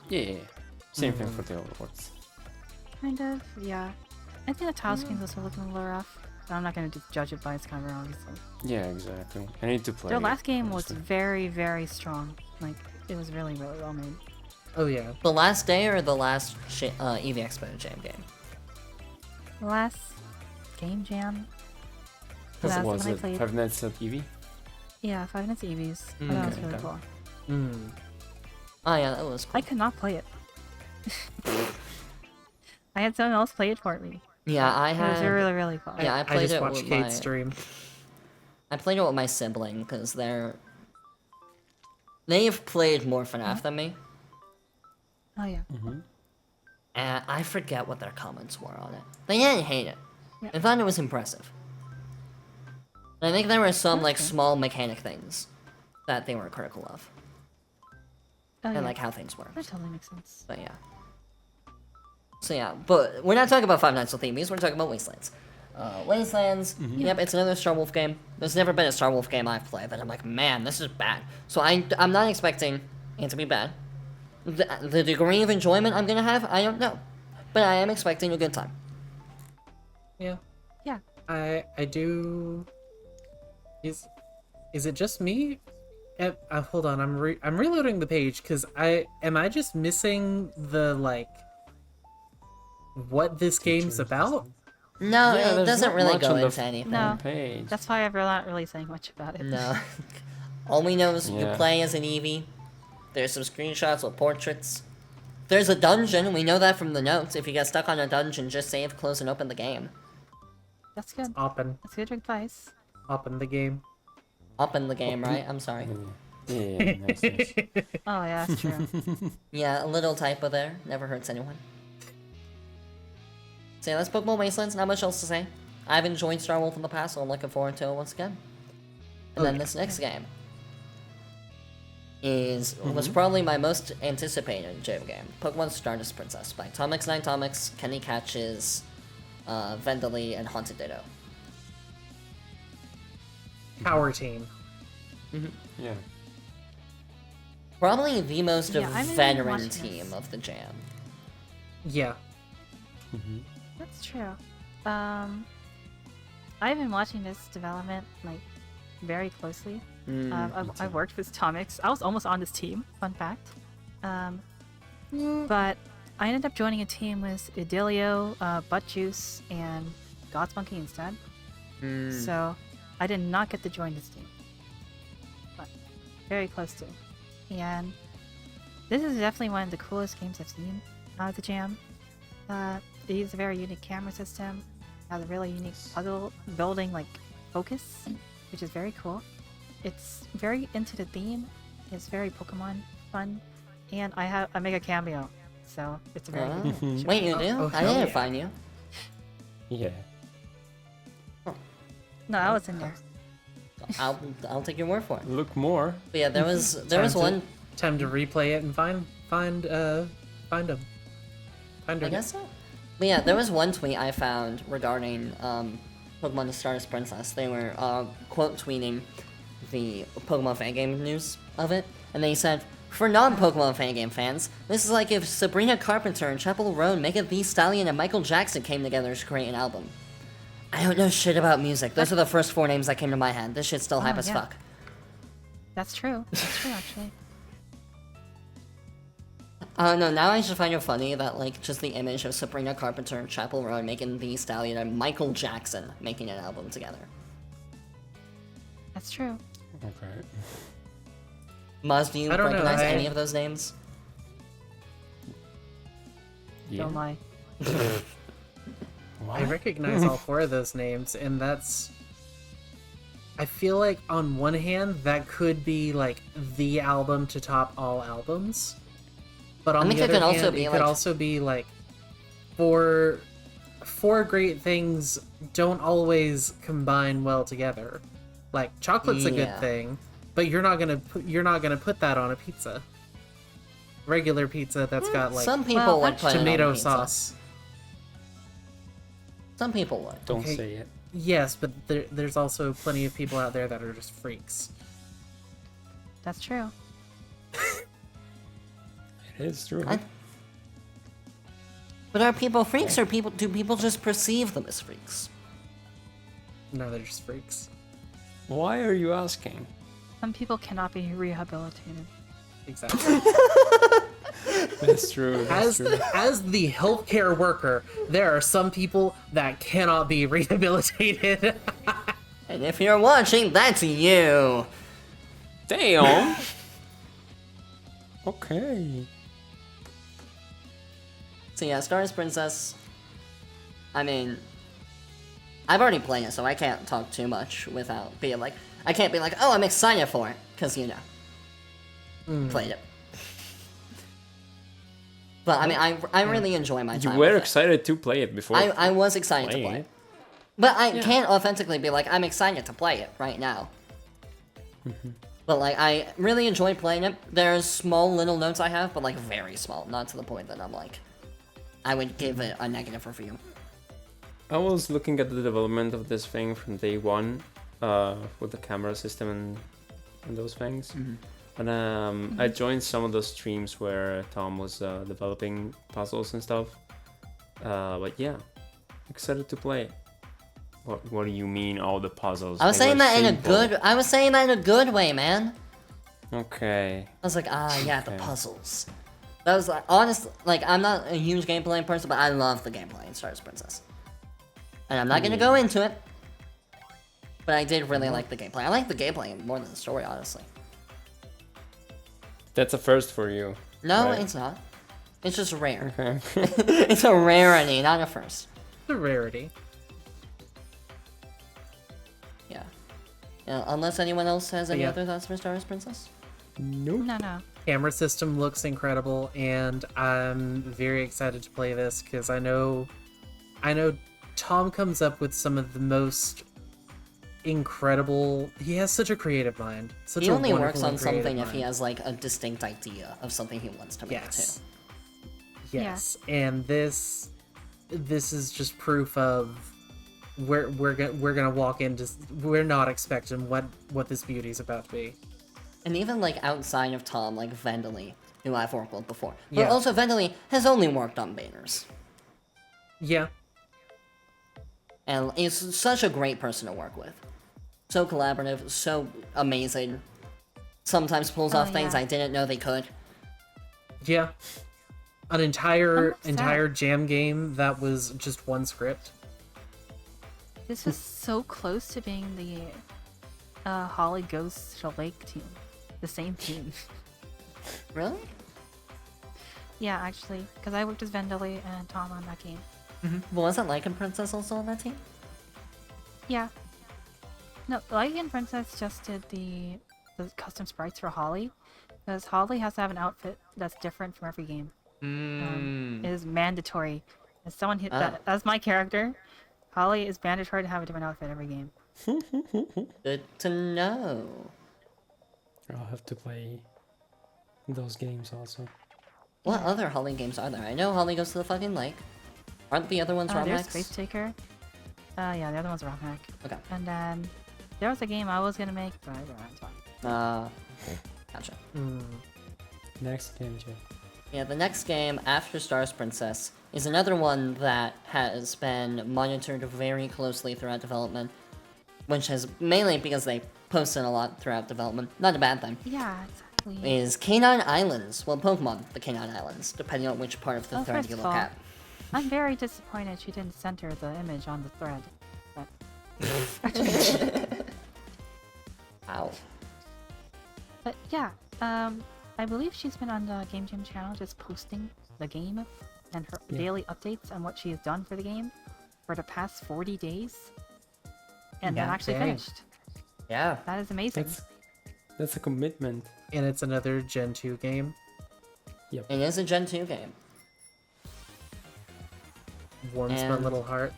Yeah. Same thing for the overworlds. Kind of, yeah. I think the tile screen's also looking a little rough. But I'm not gonna just judge it by its cover, obviously. Yeah, exactly. I need to play. Their it, last game was honestly. very, very strong. Like, it was really, really well made. Oh yeah. The last day or the last Eevee Expo jam game? The last game jam. Was That's was when I it played. Five Nights at Eevee? Yeah, 5 Nights at Eevee's. That was Okay, really okay. cool. Mm. Oh yeah, that was cool. I could not play it. I had someone else play it for me. Yeah, I It was had. really, really cool. Yeah, I played just it watched with Kate's my. stream. I played it with my sibling because they've played more FNAF than me, Oh yeah. and I forget what their comments were on it. They didn't hate it. Yeah. They thought it was impressive. And I think there were some like Okay. small mechanic things that they were critical of, Oh yeah. and like how things work. That totally makes sense. But yeah. So yeah, but we're not talking about Five Nights at Eevee. We're talking about Wastelands. Wastelands. Yep, it's another Star Wolf game. There's never been a Star Wolf game I've played that I'm like, man, this is bad. So I'm not expecting it to be bad. The degree of enjoyment I'm gonna have, I don't know, but I am expecting a good time. Yeah. Yeah. I do. Is it just me? Hold on, I'm reloading the page because am I just missing the like what this game's about? No, Yeah, it there's doesn't not really much go on the into anything. No. Page. That's why I'm not really saying much about it. No. All we know is you Yeah. play as an Eevee. There's some screenshots with portraits. There's a dungeon. We know that from the notes. If you get stuck on a dungeon, just save, close, and open the game. That's good. Open That's good advice. the game. Open the game, right? I'm sorry. Yeah, nice, nice. Oh yeah, that's true. Yeah, a little typo there. Never hurts anyone. So yeah, that's Pokemon Wastelands. Not much else to say. I've enjoyed Star Wolf in the past, so I'm looking forward to it once again. And then this next game was probably my most anticipated jam game. Pokemon Stardust Princess by Tomix 9 Tomix, Kenny Catches, Vendali, and Haunted Ditto. Power team. Yeah. Probably the most Yeah, I'm veteran watching team this. of the jam. Yeah. That's true. I've been watching this development like very closely. I worked with Tomix. I was almost on this team. Fun fact. But I ended up joining a team with Idilio, Buttjuice, and God's Monkey instead. So I did not get to join this team. But very close to. And this is definitely one of the coolest games I've seen out of the jam. It uses a very unique camera system, has a really unique puzzle building like focus, which is very cool. It's very into the theme. It's very Pokemon fun. and I make a cameo, so it's a very Oh. good show. Wait, you do? Oh, I hell didn't yeah. find you. Yeah. No, I was in there. I'll take your word for it. Look more. But yeah, there was one. Time to replay it and find them. I guess so. But yeah, there was one tweet I found regarding Pokemon Stardust Princess. They were quote tweeting the Pokemon fan game news of it, and they said, "For non-Pokemon fan game fans, this is like if Sabrina Carpenter and Chapel Roan, Megan Thee Stallion, and Michael Jackson came together to create an album." I don't know shit about music. Those are the first 4 names that came to my head. This shit's still hype as yeah. fuck. That's true. That's true, actually. No, now I just find it funny that, like, just the image of Sabrina Carpenter, Chapel Roan, Megan Thee Stallion, and Michael Jackson making an album together. That's true. Okay. Maz, do you I don't know, recognize I- any of those names? Yeah. Don't lie. I recognize all 4 of those names, and that's. I feel like on one hand that could be like the album to top all albums, but on think the it other could also hand, be, it could like- also be like four great things don't always combine well together. Like chocolate's a good Yeah. thing, but you're not gonna put that on a pizza. Regular pizza that's got like Some people Well, would put it on tomato pizza. sauce. Some people would. Don't Okay. say it. Yes, but there's also plenty of people out there that are just freaks. That's true. It is true. But are people freaks, or do people just perceive them as freaks? No, they're just freaks. Why are you asking? Some people cannot be rehabilitated. Exactly. That's true. That's true. As the healthcare worker, there are some people that cannot be rehabilitated. And if you're watching, that's you. Damn. Okay. So yeah, Stardust Princess. I mean, I've already played it, so I can't talk too much without being like, I can't be like, oh, I'm excited for it, because you know, played it. But I mean, I really enjoy my You time. were with it. excited to play it before. I was excited to playing play it. it. But I can't authentically be like, I'm excited to play it right now. But like, I really enjoyed playing it. There's small little notes I have, but like very small, not to the point that I'm like, I would give it a negative review. I was looking at the development of this thing from day one, with the camera system and those things. And I joined some of those streams where Tom was developing puzzles and stuff. But yeah, excited to play it. What do you mean all the puzzles? I was They saying were that simple. I was saying that in a good way, man. Okay. I was like, yeah, the Okay. puzzles. That was like, honest, like, I'm not a huge gameplay person, but I love the gameplay in Stardust Princess. And I'm not gonna go into it, but I did really like the gameplay. I like the gameplay more than the story, honestly. That's a first for you. No, right? it's not. It's just rare. Okay. It's a rarity, not a first. It's a rarity. Yeah. Unless anyone else has any yeah. other thoughts for Stardust Princess? Nope. No. Camera system looks incredible, and I'm very excited to play this because I know Tom comes up with some of the most incredible. He has such a creative mind. Such He a only wonderful works on and creative something if he mind. has like a distinct idea of something he wants to make Yes. too. Yes, and this is just proof of we're gonna walk into. We're not expecting what this beauty's about to be. And even like outside of Tom, like Vendely, who I've worked with before. But Yeah. also Vendely has only worked on banners. Yeah, And is such a great person to work with. So collaborative, so amazing. Sometimes pulls off things yeah. I didn't know they could. yeah. An entire 100%. jam game that was just one script. This was so close to being the Holly Goes to Lake team. The same team. Really? Yeah, actually. Because I worked as Vendeli and Tom on that game. Well, wasn't Lycan Princess also on that team? Yeah. No, Light and Princess just did the custom sprites for Holly. Because Holly has to have an outfit that's different from every game. It is mandatory. As someone hit that, as my character, Holly is mandatory to have a different outfit every game. Good to know. I'll have to play those games also. What other Holly games are there? I know Holly goes to the fucking lake. Aren't the other ones ROM There's hacks? Space Taker. Yeah, the other one's ROM hack. Okay. And then there was a game I was gonna make, but I don't know. Gotcha. Next game, Jeff. Yeah, the next game after Stars Princess is another one that has been monitored very closely throughout development, which has mainly because they posted a lot throughout development. Not a bad thing. Yeah, exactly. Is Canine Islands. Well, Pokemon, the Canine Islands, depending on which part of the thread First you of look all, at. I'm very disappointed she didn't center the image on the thread. Ow. But yeah, I believe she's been on the Game Jam channel just posting the game and her daily updates on what she has done for the game for the past 40 days. And then actually dang. finished. Yeah. That is amazing. That's a commitment. And it's another Gen 2 game. It is a Gen 2 game. Warms my And- little heart.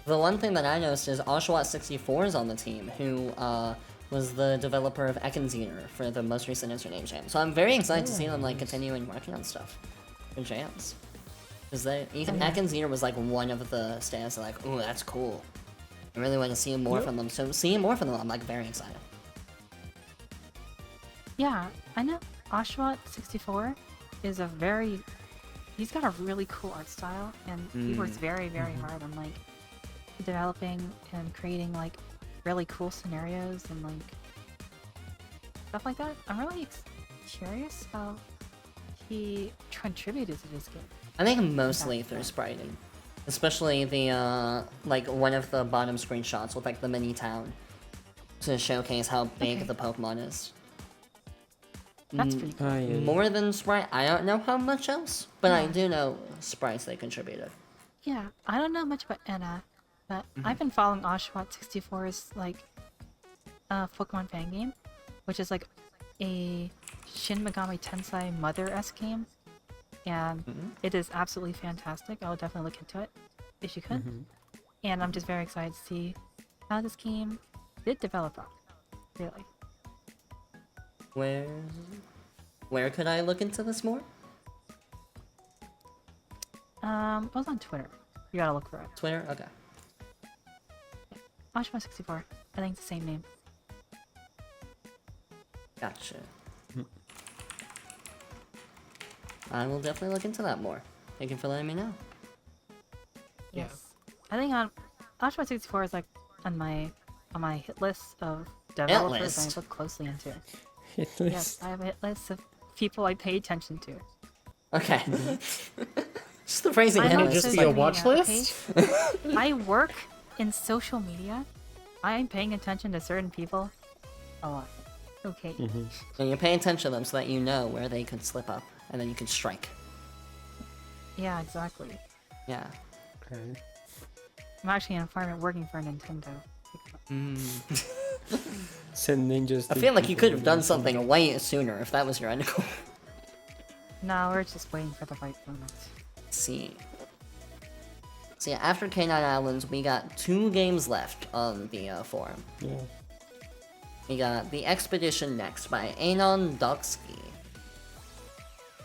The one thing that I noticed is Oshawott64 is on the team, who was the developer of Ekenziner for the most recent Internet Jam. So I'm very excited to see them like continuing working on stuff for jams. Because even Ekenziner was like one of the stands that like, ooh, that's cool. I really want to see more from them. So seeing more from them, I'm like very excited. Yeah, I know Oshawott64 is a very... He's got a really cool art style, and he works very, very hard on like developing and creating like really cool scenarios and like stuff like that. I'm really curious how he contributed to this game. I think mostly through spriting. Especially the, like, one of the bottom screenshots with, like, the mini town. To showcase how big the Pokemon is. That's pretty cool. More than sprite, I don't know how much else. But I do know sprites they contributed. Yeah, I don't know much about Anna, but I've been following Oshawott64's, like, Pokemon fan game, which is, like, a Shin Megami Tensei Mother-esque game. And it is absolutely fantastic. I will definitely look into it if you could. And I'm just very excited to see how this game did develop up. Really. Where could I look into this more? It was on Twitter. You gotta look for it. Twitter? Okay. Oshawott64. I think it's the same name. Gotcha. I will definitely look into that more. Thank you for letting me know. Yes. I think on Oshawott64 is like on my hit list of developers I list? look closely into. Hit Yes, list. I have a hit list of people I pay attention to. Okay. Just the phrasing I hit know Can it list just is be a like, watch list? I work in social media. I'm paying attention to certain people a lot. Okay. and you pay attention to them so that you know where they could slip up, and then you can strike. Yeah, exactly. Yeah. Okay. I'm actually in a farm working for Nintendo. Send ninjas. I to feel like you people could have done with something way sooner if that was your end goal. No, we're just waiting for the right moment. See. So yeah, after K9 Islands, we got 2 games left on the forum. Yeah. We got The Expedition Next by Anon Doksky.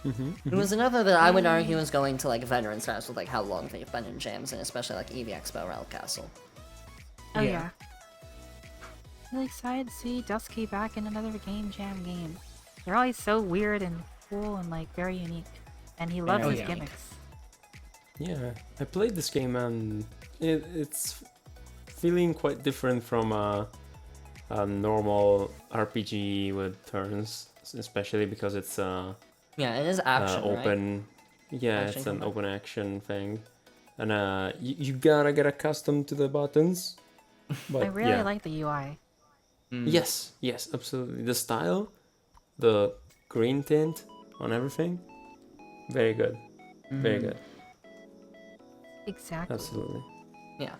It was another that I would argue is going to like veteran status with like how long they've been in jams, and especially like Eevee Expo Relic Castle. Oh Yeah. yeah. Really excited to see Dusky back in another Game Jam game. They're always so weird and cool and like very unique. And he loves Very his unique. gimmicks. Yeah, I played this game and it's feeling quite different from a normal RPG with turns, especially because it's Yeah, it is action, right? open. Yeah, Action it's an combat. open action thing, and you gotta get accustomed to the buttons. But I really yeah. like the UI. Yes, absolutely. The style, the green tint on everything, very good, very good. Exactly. Absolutely. Yeah.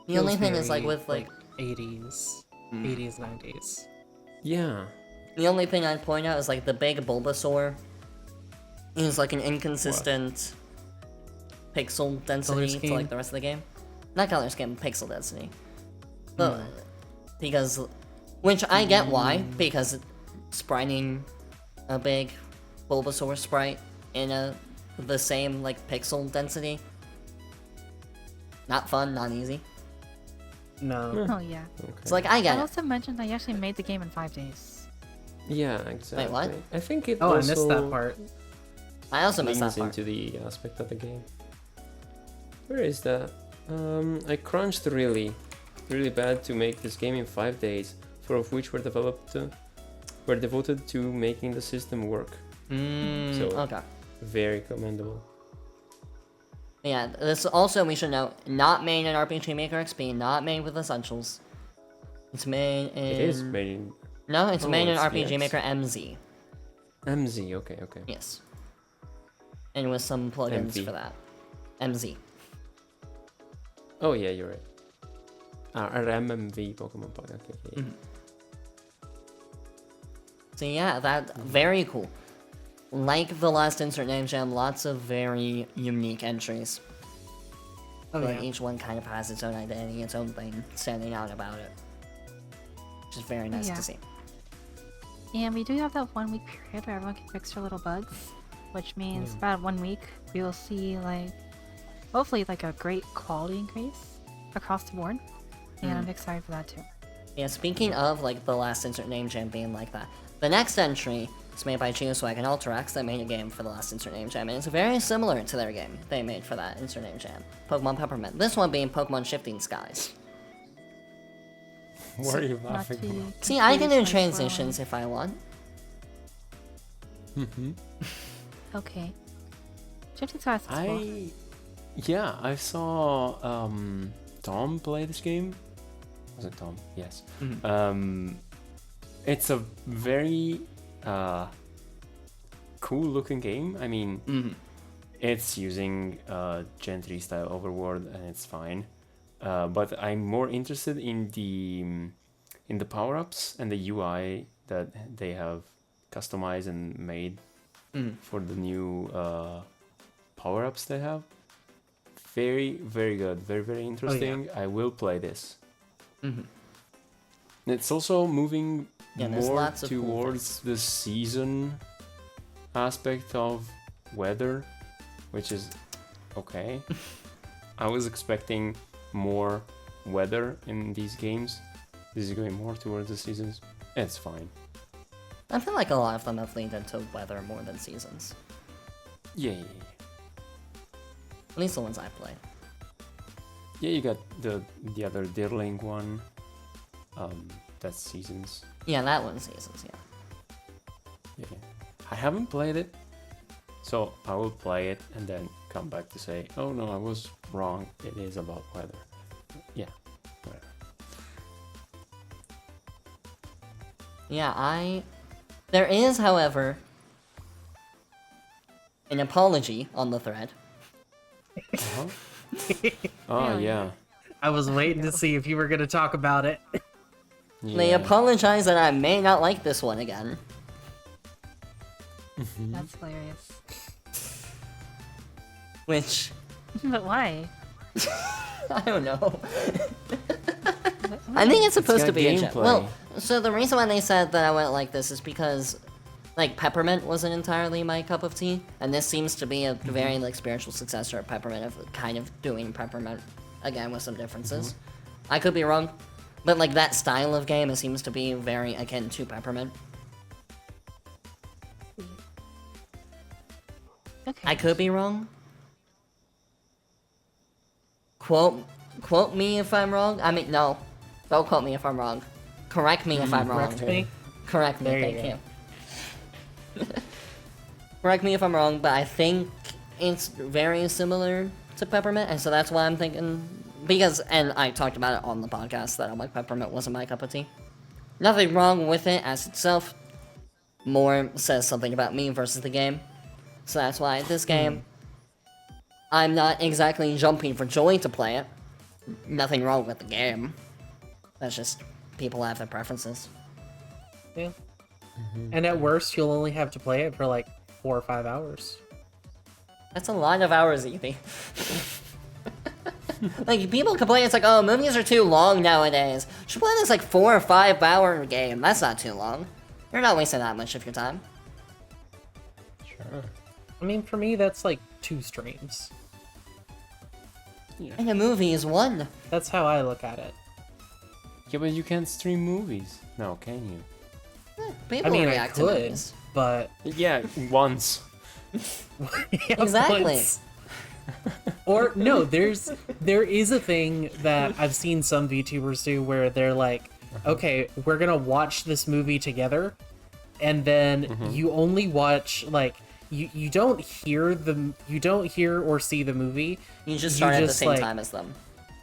The only Feels thing is like very, with like 80s, 80s, 90s. Yeah, The only thing I'd point out is like the big Bulbasaur is like an inconsistent pixel density to like the rest of the game. Not color scheme, pixel density. Because, which I get why, because spriting a big Bulbasaur sprite in the same like pixel density. Not fun, not easy. No. Oh yeah. Okay. So like I I get it. also mentioned that you actually made the game in 5 days. Yeah, exactly. what? I think it Oh, I also missed that part. I also missed that leans part. into the aspect of the game. Where is that? I crunched really bad to make this game in 5 days, 4 of which were devoted to making the system work. So Okay. very commendable. Yeah, this also we should note, not made in RPG Maker XP, not made with Essentials. It's made in... It is made in No, it's Oh, made in it's RPG DX? Maker MZ. MZ. Okay. Yes. And with some plugins MV. for that. MZ. Oh yeah, you're right. RMMV Pokemon Pod. Okay. So yeah, that very cool. Like the last Insert Name Jam, lots of very unique entries. Oh But yeah. each one kind of has its own identity, its own thing standing out about it. Which is very nice Yeah. to see. And we do have that 1 week period where everyone can fix their little bugs, which means about 1 week we will see like hopefully like a great quality increase across the board. And I'm excited for that too. Yeah, speaking of like the last Insert Name Jam being like that, the next entry is made by IchinoseSound and Alterax that made a game for the last Insert Name Jam, and it's very similar to their game they made for that Insert Name Jam, Pokemon Peppermint. This one being Pokemon Shifting Skies. What are you Not laughing to about? See, I can do confuse my transitions if I want. swirling. Okay. Shifting Skies is cool. I saw Tom play this game. Was it Tom? Yes. It's a very cool looking game. I mean, it's using Gen 3 style overworld and it's fine. But I'm more interested in the power-ups and the UI that they have customized and made for the new power-ups they have. Very, very good. Very, very interesting. I will play this. It's also moving there's more lots of cool towards the season aspect of weather, which is okay. I was expecting more weather in these games. This is going more towards the seasons. It's fine. I feel like a lot of them have leaned into weather more than seasons. Yeah. At least the ones I played. Yeah, you got the other Dirling one. That's seasons. Yeah, that one's seasons, yeah. Yeah. I haven't played it, so I will play it and then come back to say, oh no, I was wrong. It is about weather. Yeah, whatever. Yeah, There is, however, an apology on the thread. Oh yeah. I was waiting to see if you were going to talk about it. They Yeah. apologize that I may not like this one again. That's hilarious. Which, But why? I don't know. But I think it's supposed got to be a gem. gameplay. Well, so the reason why they said that I went like this is because, like, Peppermint wasn't entirely my cup of tea, and this seems to be a very, like, spiritual successor of Peppermint, of kind of doing Peppermint again with some differences. I could be wrong, but, like, that style of game, it seems to be very akin to Peppermint. Okay. I could be wrong. Quote me if I'm wrong. I mean, no. Don't quote me if I'm wrong. Correct me if I'm wrong. Correct me. Correct me, There you thank you. Correct me if I'm wrong, but I think it's very similar to Peppermint, and so that's why I'm thinking... Because, and I talked about it on the podcast, that I'm like, Peppermint wasn't my cup of tea. Nothing wrong with it as itself. More says something about me versus the game. So that's why this game, I'm not exactly jumping for joy to play it. Nothing wrong with the game. That's just, people have their preferences. Yeah. And at worst, you'll only have to play it for like 4 or 5 hours. That's a lot of hours, Eevee. Like, people complain, it's like, oh, movies are too long nowadays. You should play this, like, 4 or 5 hour game. That's not too long. You're not wasting that much of your time. Sure. I mean, for me, that's like 2 streams. Yeah. And a movie is 1. That's how I look at it. Yeah, but you can't stream movies now, can you? People I mean, I react to could, movies. but Yeah, once. Yeah, Exactly. once. Or no, there is a thing that I've seen some VTubers do where they're like, okay, we're gonna watch this movie together, and then you only watch like you don't hear or see the movie. You just start at the just, same like, time as them.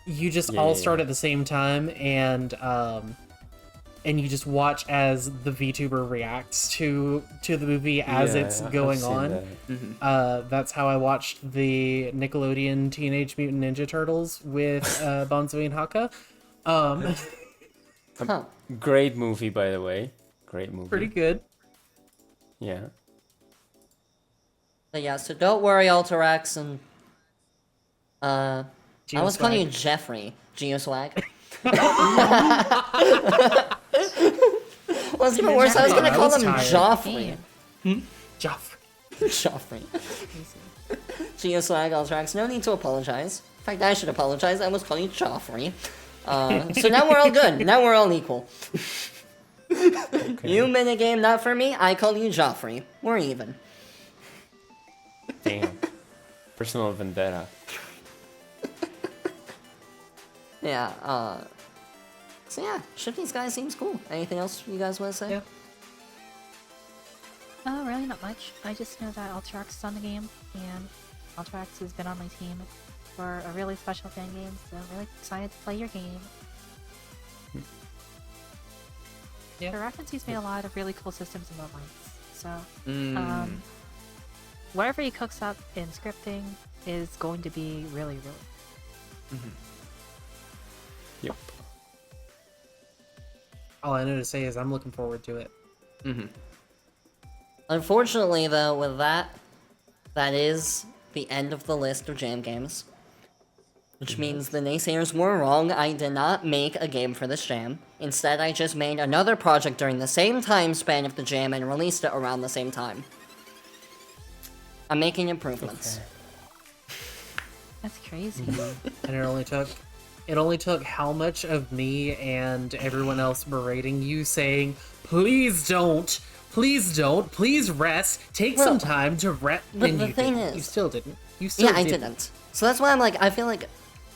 You just Yeah, all yeah, start yeah. at the same time, and you just watch as the VTuber reacts to the movie as it's I've going seen on. that. That's how I watched the Nickelodeon Teenage Mutant Ninja Turtles with Bonzo and Haka. Huh. Great movie, by the way. Great movie. Pretty good. Yeah. But yeah, so don't worry, Alterax, and... I was calling you Geoswag. Jeffrey. Geoswag. Well, it's even worse, I was gonna I call was him tired. Joffrey. Joff. Joffrey. Geoswag, Alterax, no need to apologize. In fact, I should apologize, I was calling you Joffrey. So now we're all good. Now we're all equal. Okay. You minigame not for me, I call you Joffrey. We're even. Damn. Personal vendetta. Yeah, so yeah, Shifty's guy seems cool. Anything else you guys want to say? Yeah. Really not much. I just know that Ultrax is on the game, and Ultrax has been on my team for a really special fan game, so I'm really excited to play your game. Yeah. For reference, he's made a lot of really cool systems and modelings, so Mm. whatever he cooks up in scripting is going to be really, really. Yep. All I know to say is I'm looking forward to it. Unfortunately, though, with that is the end of the list of jam games. Which means the naysayers were wrong. I did not make a game for this jam. Instead, I just made another project during the same time span of the jam and released it around the same time. I'm making improvements. That's crazy. And it only took how much of me and everyone else berating you saying, please don't, please rest, take some Well, time to rest. but And the you thing didn't. You is- still didn't. You still Yeah, I didn't. So that's why I'm like, I feel like...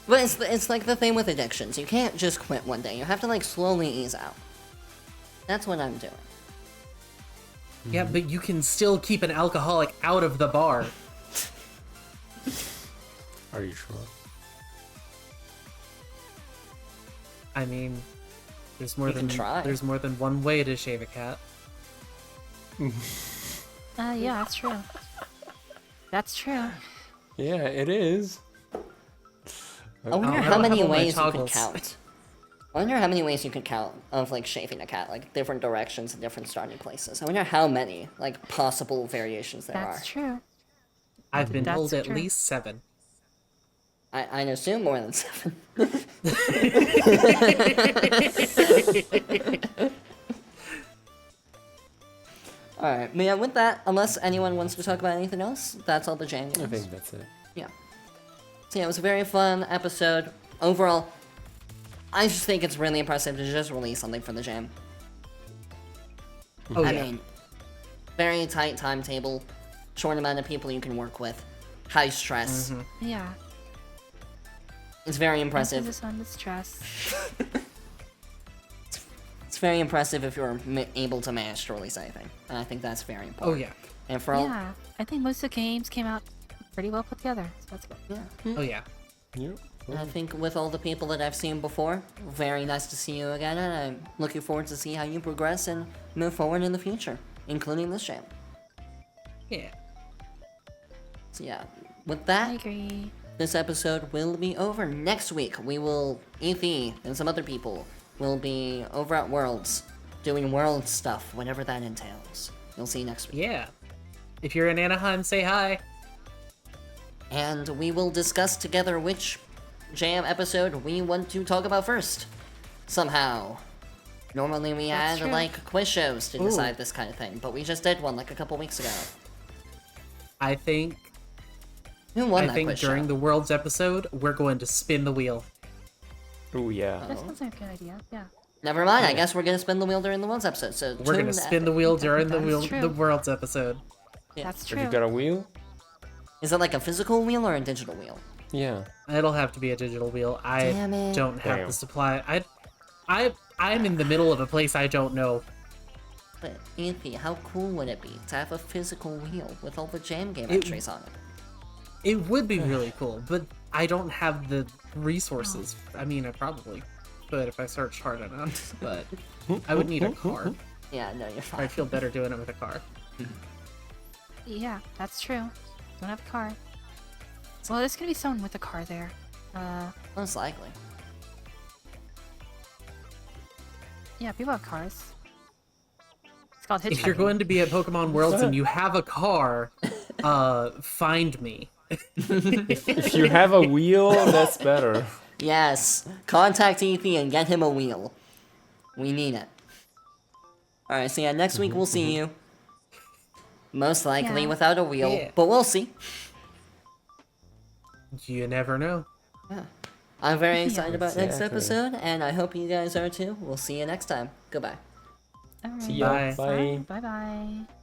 But it's like the thing with addictions. You can't just quit one day. You have to, like, slowly ease out. That's what I'm doing. Yeah, but you can still keep an alcoholic out of the bar. Are you sure? I mean, there's more You can than try. there's more than one way to shave a cat. Yeah, that's true. That's true. Yeah, it is. I wonder I how don't many have all my ways you could toggles. count. I wonder how many ways you could count of, like, shaving a cat. Like, different directions and different starting places. I wonder how many, like, possible variations there That's are. true. I've been That's told at true. least 7. I'd assume more than 7. Alright, but yeah, with that, unless anyone wants to talk about anything else, that's all the jam I games. think that's it. Yeah. So yeah, it was a very fun episode. Overall, I just think it's really impressive to just release something for the jam. Oh I yeah. mean, very tight timetable, short amount of people you can work with, high stress. Yeah. It's very Impressive. impressive. Under stress. It's very impressive if you're able to manage to release anything, and I think that's very Oh important. yeah. And for all, Yeah, I think most of the games came out pretty well put together, so that's good. yeah. Oh yeah. Yep. And I think with all the people that I've seen before, very nice to see you again, and I'm looking forward to see how you progress and move forward in the future, including this jam. Yeah. So yeah, with I that, agree. this episode will be over. Next week, we will, Eevee and some other people will be over at Worlds doing world stuff, whatever that entails. We'll see you next week. Yeah. If you're in Anaheim, say hi. And we will discuss together which jam episode we want to talk about first. Somehow. Normally we That's had, true. like, quiz shows to Ooh. decide this kind of thing, but we just did one, like, a couple weeks ago. I think Who won I that think quiz during show? the Worlds episode, we're going to spin the wheel. Oh yeah. That sounds like a good idea. Yeah. Never mind, I Yeah. guess we're gonna spin the wheel during the Worlds episode, so We're tune gonna spin the wheel during the That's true. Worlds episode. Yeah. That's Have true. you got a wheel? Is it like a physical wheel or a digital wheel? Yeah. It'll have to be a digital wheel. I Damn it. don't have Damn. the supply. I'm in the middle of a place I don't know. But, Eevee, how cool would it be to have a physical wheel with all the jam game It- entries on it? It would be really cool, but I don't have the resources. I mean, I probably could if I searched hard enough, but I would need a car. Yeah, no, you're I fine. feel better doing it with a car. Yeah, that's true. Don't have a car. Well, there's gonna be someone with a car there. Most likely. Yeah, people have cars. It's called hitchhiking. If you're going to be at Pokemon Worlds and you have a car, find me. If you have a wheel, that's better. Yes, contact Eevee and get him a wheel. We need it. Alright, so yeah, next week we'll see you. Most likely Yeah. without a wheel, Yeah. but we'll see. You never know. I'm very excited about next Exactly. episode, and I hope you guys are too. We'll see you next time. Goodbye. All right. See ya. Bye. Bye. Bye bye.